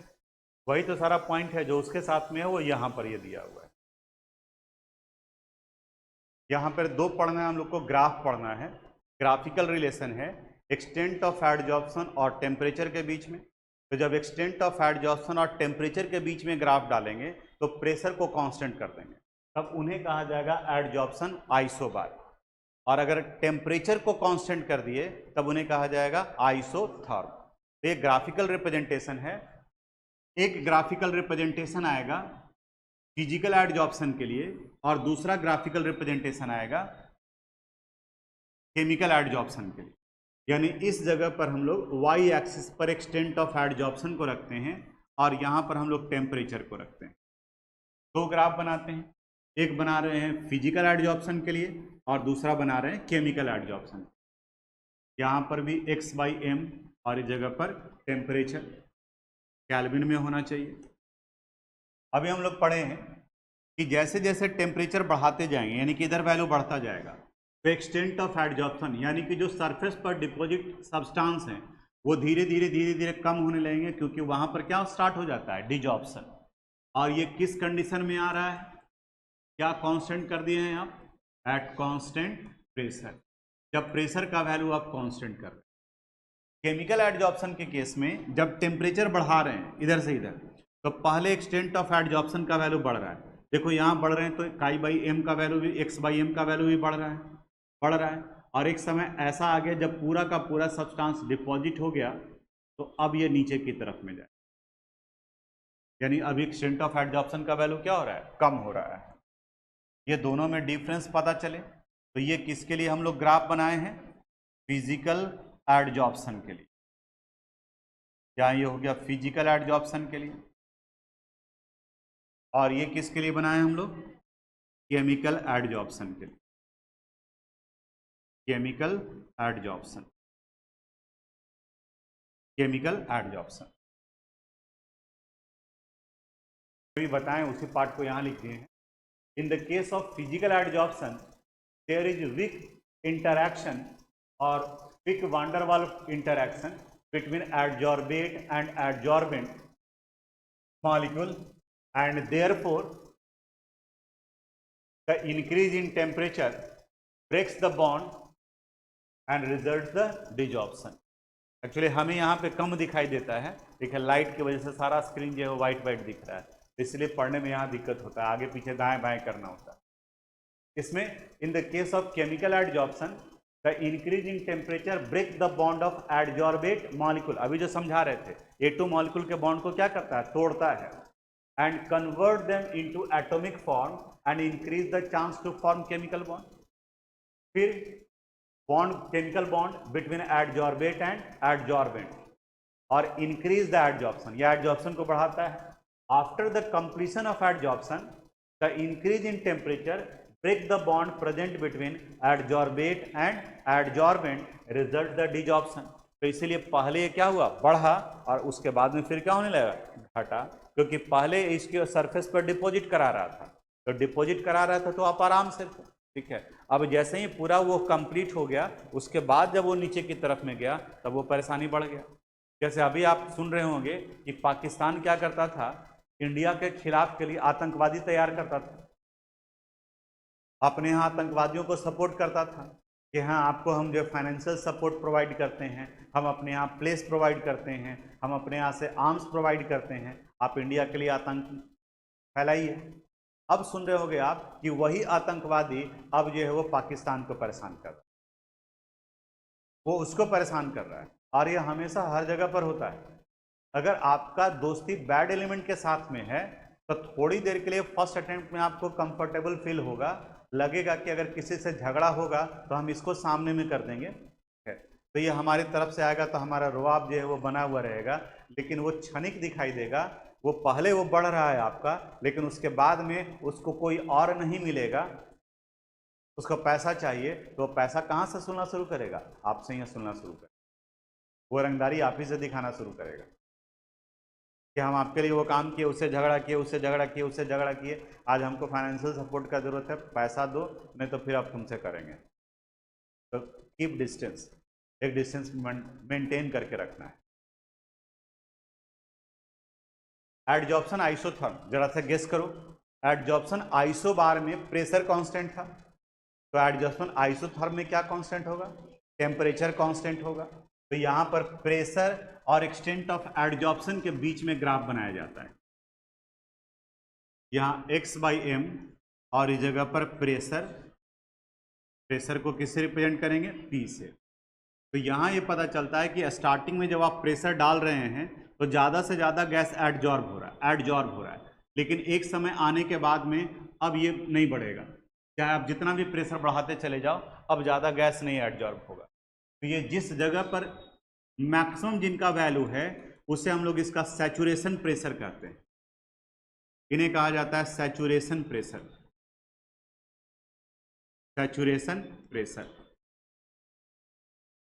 वही तो सारा पॉइंट है जो उसके साथ में है, वो यहाँ पर ये दिया हुआ है। यहाँ पर 2 पढ़ना है हम लोग को, ग्राफ पढ़ना है, ग्राफिकल रिलेशन है एक्सटेंट ऑफ एडजॉर्प्शन और टेम्परेचर के बीच में। तो जब एक्सटेंट ऑफ एडजॉर्प्शन और टेम्परेचर के बीच में ग्राफ डालेंगे तो प्रेशर को कांस्टेंट कर देंगे, तब उन्हें कहा जाएगा एडजॉर्प्शन आइसोबार। और अगर टेम्परेचर को कांस्टेंट कर दिए तब उन्हें कहा जाएगा आइसोथर्म। तो ये ग्राफिकल रिप्रेजेंटेशन है। एक ग्राफिकल रिप्रेजेंटेशन आएगा फिजिकल एडजॉर्प्शन के लिए और दूसरा ग्राफिकल रिप्रेजेंटेशन आएगा केमिकल एडजॉर्प्शन के लिए। यानी इस जगह पर हम लोग वाई एक्सिस पर एक्सटेंट ऑफ एडजॉर्प्शन को रखते हैं और यहाँ पर हम लोग टेम्परेचर को रखते हैं। 2 ग्राफ बनाते हैं, एक बना रहे हैं फिजिकल एडजॉर्प्शन के लिए और दूसरा बना रहे हैं केमिकल एडजॉर्प्शन। यहाँ पर भी x/m और इस जगह पर टेम्परेचर केल्विन में होना चाहिए। अभी हम लोग पढ़े हैं कि जैसे जैसे टेम्परेचर बढ़ाते जाएंगे, यानी कि इधर वैल्यू बढ़ता जाएगा, तो एक्सटेंट ऑफ एडजॉर्प्शन यानी कि जो सरफेस पर डिपॉजिट सब्सटेंस हैं वो धीरे धीरे कम होने लगेंगे, क्योंकि वहाँ पर क्या स्टार्ट हो जाता है, डिजॉर्प्शन। और ये किस कंडीशन में आ रहा है, क्या कांस्टेंट कर दिए हैं आप, एट कांस्टेंट प्रेशर। जब प्रेशर का वैल्यू आप कांस्टेंट कर रहे हैं। केमिकल एडजॉर्प्शन के केस में जब टेम्परेचर बढ़ा रहे हैं इधर से इधर, तो पहले एक्सटेंट ऑफ एडजॉर्प्शन का वैल्यू बढ़ रहा है। देखो यहाँ बढ़ रहे हैं तो chi/m का वैल्यू भी, x/m का वैल्यू भी बढ़ रहा है। और एक समय ऐसा आ गया जब पूरा का पूरा सब्सटेंस डिपॉजिट हो गया तो अब ये नीचे की तरफ में जाए, यानी अभी एक्सटेंट ऑफ एडजॉर्प्शन का वैल्यू क्या हो रहा है, कम हो रहा है। ये दोनों में डिफरेंस पता चले तो ये किसके लिए हम लोग ग्राफ बनाए हैं, फिजिकल एडजॉर्प्शन के लिए। क्या ये हो गया फिजिकल एडजॉर्प्शन के लिए, और ये किसके लिए बनाए हम लोग, केमिकल एडजॉर्प्शन के लिए। केमिकल एडजॉर्प्शन, केमिकल एडजॉर्प्शन अभी बताएं, उसी पार्ट को यहां लिख दिए हैं। In the case of physical adsorption there is weak interaction और weak van der Waals interaction between adsorbate and adsorbent molecule, and therefore the increase in temperature breaks the bond and results the desorption। Actually हमें यहाँ पे कम दिखाई देता है, देखिए लाइट की वजह से सारा स्क्रीन जो है वो वाइट वाइट दिख रहा है, इसलिए पढ़ने में यहाँ दिक्कत होता है, आगे पीछे दाएं बाएं करना होता है। इसमें in the case of chemical adsorption the increase in temperature break the bond of adsorbate molecule. अभी जो समझा रहे थे, A2 मॉलिक्यूल के बॉन्ड को क्या करता है, तोड़ता है, and convert them into atomic form and increase the chance to form chemical bond। फिर bond, chemical bond between adsorbate and adsorbent और increase the adsorption, यह adsorption को बढ़ाता है। After the completion of adsorption, the increase in temperature break the bond present between adsorbate and adsorbent result the desorption। तो इसीलिए पहले क्या हुआ, बढ़ा, और उसके बाद में फिर क्या होने लगा, घटा, क्योंकि पहले इसके सरफेस पर डिपॉजिट करा रहा था, तो डिपॉजिट करा रहा था तो आप आराम से, ठीक है। अब जैसे ही पूरा वो कंप्लीट हो गया, उसके बाद जब वो नीचे की तरफ में गया तब वो परेशानी बढ़ गया। जैसे अभी आप सुन रहे होंगे कि पाकिस्तान क्या करता था, इंडिया के खिलाफ के लिए आतंकवादी तैयार करता था, अपने यहाँ आतंकवादियों को सपोर्ट करता था कि हाँ आपको हम जो फाइनेंशियल सपोर्ट प्रोवाइड करते हैं, हम अपने यहाँ प्लेस प्रोवाइड करते हैं, हम अपने यहाँ से आर्म्स प्रोवाइड करते हैं, आप इंडिया के लिए आतंक फैलाइए। अब सुन रहे होंगे आप कि वही आतंकवादी अब जो है वो पाकिस्तान को परेशान कर रहा है, वो उसको परेशान कर रहा है, और ये हमेशा हर जगह पर होता है। अगर आपका दोस्ती बैड एलिमेंट के साथ में है तो थोड़ी देर के लिए फर्स्ट अटेम्प्ट में आपको कंफर्टेबल फील होगा, लगेगा कि अगर किसी से झगड़ा होगा तो हम इसको सामने में कर देंगे, तो ये हमारी तरफ से आएगा तो हमारा रुआब जो है वो बना हुआ रहेगा, लेकिन वो क्षणिक दिखाई देगा। वो पहले वो बढ़ रहा है आपका, लेकिन उसके बाद में उसको कोई और नहीं मिलेगा, उसको पैसा चाहिए, तो पैसा कहाँ से सुनना शुरू करेगा? आपसे ही सुनना शुरू करेगा। वो रंगदारी आप ही से दिखाना शुरू करेगा कि हम आपके लिए वो काम किए, उससे झगड़ा किए, उससे झगड़ा किए, उससे झगड़ा किए, आज हमको फाइनेंशियल सपोर्ट का जरूरत है, पैसा दो, नहीं तो फिर आप तुमसे करेंगे। तो कीप डिस्टेंस, एक डिस्टेंस मेंटेन करके रखना है। एडजॉर्प्शन आइसोथर्म, जरा सा गेस करो। एडजॉर्प्शन आइसो बार में प्रेशर कांस्टेंट था, तो एडजॉर्प्शन आइसोथर्म में क्या कांस्टेंट होगा? टेम्परेचर कांस्टेंट होगा। तो यहां पर प्रेशर और एक्सटेंट ऑफ एडजॉर्प्शन के बीच में ग्राफ बनाया जाता है। यहां x/m और इस जगह पर प्रेशर, प्रेशर को किससे रिप्रेजेंट करेंगे? P से। तो यहां ये पता चलता है कि स्टार्टिंग में जब आप प्रेशर डाल रहे हैं तो ज़्यादा से ज़्यादा गैस एडजॉर्ब हो रहा है, लेकिन एक समय आने के बाद में अब ये नहीं बढ़ेगा, चाहे आप जितना भी प्रेशर बढ़ाते चले जाओ, अब ज़्यादा गैस नहीं एडजॉर्ब होगा। तो ये जिस जगह पर मैक्सिमम जिनका वैल्यू है उसे हम लोग इसका सैचुरेशन प्रेशर कहते हैं, इन्हें कहा जाता है सैचुरेशन प्रेशर, सैचुरेशन प्रेशर,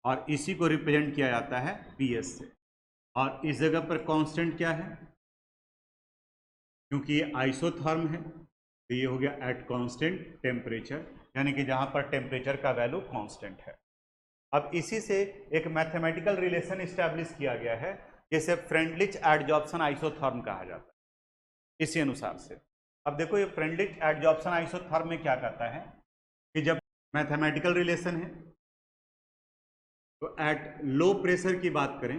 और इसी को रिप्रेजेंट किया जाता है PS से। और इस जगह पर कांस्टेंट क्या है? क्योंकि ये आइसोथर्म है तो ये हो गया एट कांस्टेंट टेम्परेचर, यानी कि जहां पर टेम्परेचर का वैल्यू कांस्टेंट है। अब इसी से एक मैथमेटिकल रिलेशन इस्टेब्लिश किया गया है, जिसे फ्रेंडलिच एडजॉर्प्शन आइसोथर्म कहा जाता है, इसी अनुसार से। अब देखो ये फ्रेंडलिच एडजॉर्प्शन आइसोथर्म में क्या कहता है कि जब मैथमेटिकल रिलेशन है तो एट लो प्रेशर की बात करें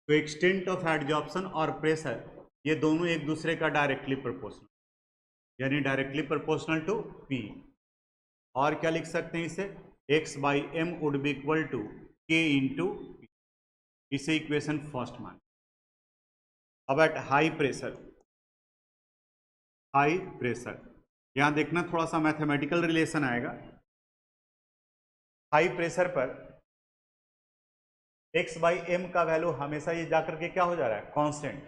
तो एक्सटेंट ऑफ एडजॉर्प्शन और प्रेशर ये दोनों एक दूसरे का डायरेक्टली प्रोपोर्शनल, यानी डायरेक्टली प्रोपोर्शनल टू P। और क्या लिख सकते हैं इसे? x/m would be equal to K into P, इसे इक्वेशन फर्स्ट मान। अब at high pressure, high pressure यहां देखना थोड़ा सा मैथमेटिकल रिलेशन आएगा। हाई प्रेशर पर x/m का वैल्यू हमेशा ये जाकर के क्या हो जा रहा है? कांस्टेंट।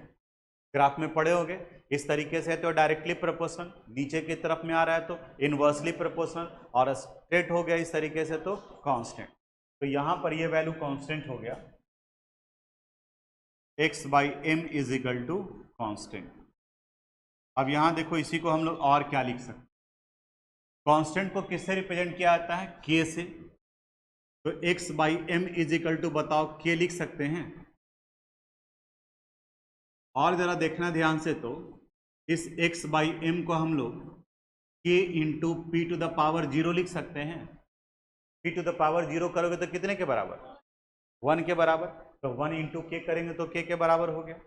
ग्राफ में पढ़े होंगे, इस तरीके से तो डायरेक्टली प्रोपोर्शनल, नीचे की तरफ में आ रहा है तो इनवर्सली प्रोपोर्शनल, और स्ट्रेट हो गया इस तरीके से तो कांस्टेंट। तो यहां पर ये वैल्यू कांस्टेंट हो गया, x/m is equal to constant. अब यहां देखो इसी को हम लोग और क्या लिख सकते हैं? कांस्टेंट को किससे रिप्रेजेंट किया जाता है? K से। तो x/m इज इक्वल टू बताओ K लिख सकते हैं। और जरा देखना ध्यान से, तो इस x/m को हम लोग K into P to the power 0 लिख सकते हैं। P टू द पावर 0 करोगे तो कितने के बराबर? 1 के बराबर। तो 1 इंटू K करेंगे तो K के बराबर हो गया।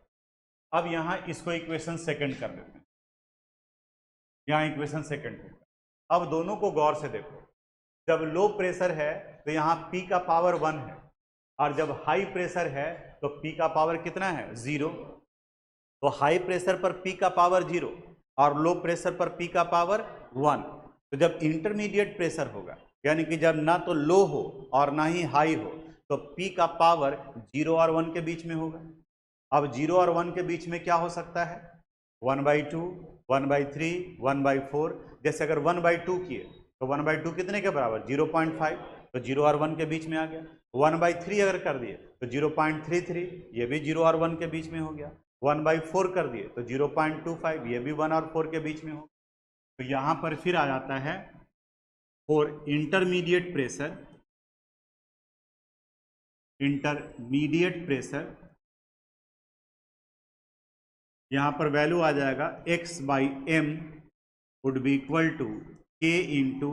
अब यहां इसको इक्वेशन सेकंड कर देते हैं, यहां इक्वेशन सेकंड होगा। अब दोनों को गौर से देखो, जब लो प्रेशर है तो यहाँ P का पावर 1 है, और जब हाई प्रेशर है तो P का पावर कितना है? 0। तो हाई प्रेशर पर P का पावर 0 और लो प्रेशर पर P का पावर 1। तो जब इंटरमीडिएट प्रेशर होगा, यानी कि जब ना तो लो हो और ना ही हाई हो, तो P का पावर 0 और 1 के बीच में होगा। अब 0 और 1 के बीच में क्या हो सकता है? 1/2, 1/3, 1/4। जैसे अगर 1/2 किए तो 1/2 कितने के बराबर? 0.5, तो 0 और 1 के बीच में आ गया। 1/3 अगर कर दिए तो 0.33, ये भी 0 और 1 के बीच में हो गया। 1/4 कर दिए तो 0.25, ये भी 1 और 4 के बीच में हो। तो यहां पर फिर आ जाता है for intermediate pressure, intermediate pressure यहां पर वैल्यू आ जाएगा x/m would be equal to K into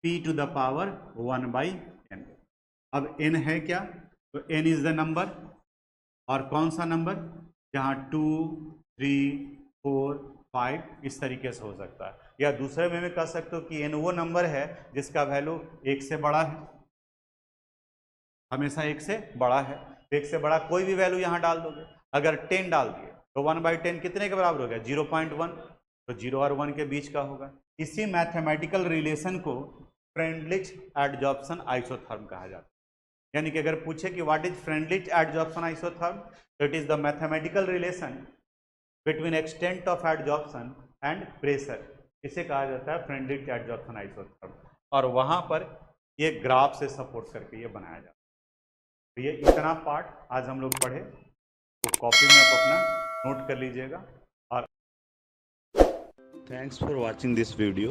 P to the power 1/n। अब n है क्या? तो n इज द नंबर, और कौन सा नंबर? जहां 2, 3, 4, 5 इस तरीके से हो सकता है। या दूसरे में कह सकते हो कि n वो नंबर है जिसका वैल्यू 1 से बड़ा है, हमेशा 1 से बड़ा है। 1 से बड़ा कोई भी वैल्यू यहां डाल दोगे। अगर 10 डाल दिए तो 1/10 कितने के बराबर हो गया? 0.1। तो 0 और 1 के बीच का होगा। इसी मैथमेटिकल रिलेशन को फ्रेंडलिच एडजॉर्प्शन आइसोथर्म कहा जाता है। यानी कि अगर पूछे कि what is Freundlich adsorption isotherm, तो it is the mathematical relation between extent of adsorption and pressure. इसे कहा जाता है फ्रेंडलिच एडजॉर्प्शन आइसोथर्म। और वहां पर ये ग्राफ से सपोर्ट करके ये बनाया जाता है। तो ये इतना पार्ट आज हम लोग पढ़े, तो कॉपी में आप अपना नोट कर लीजिएगा। और Thanks for watching this video.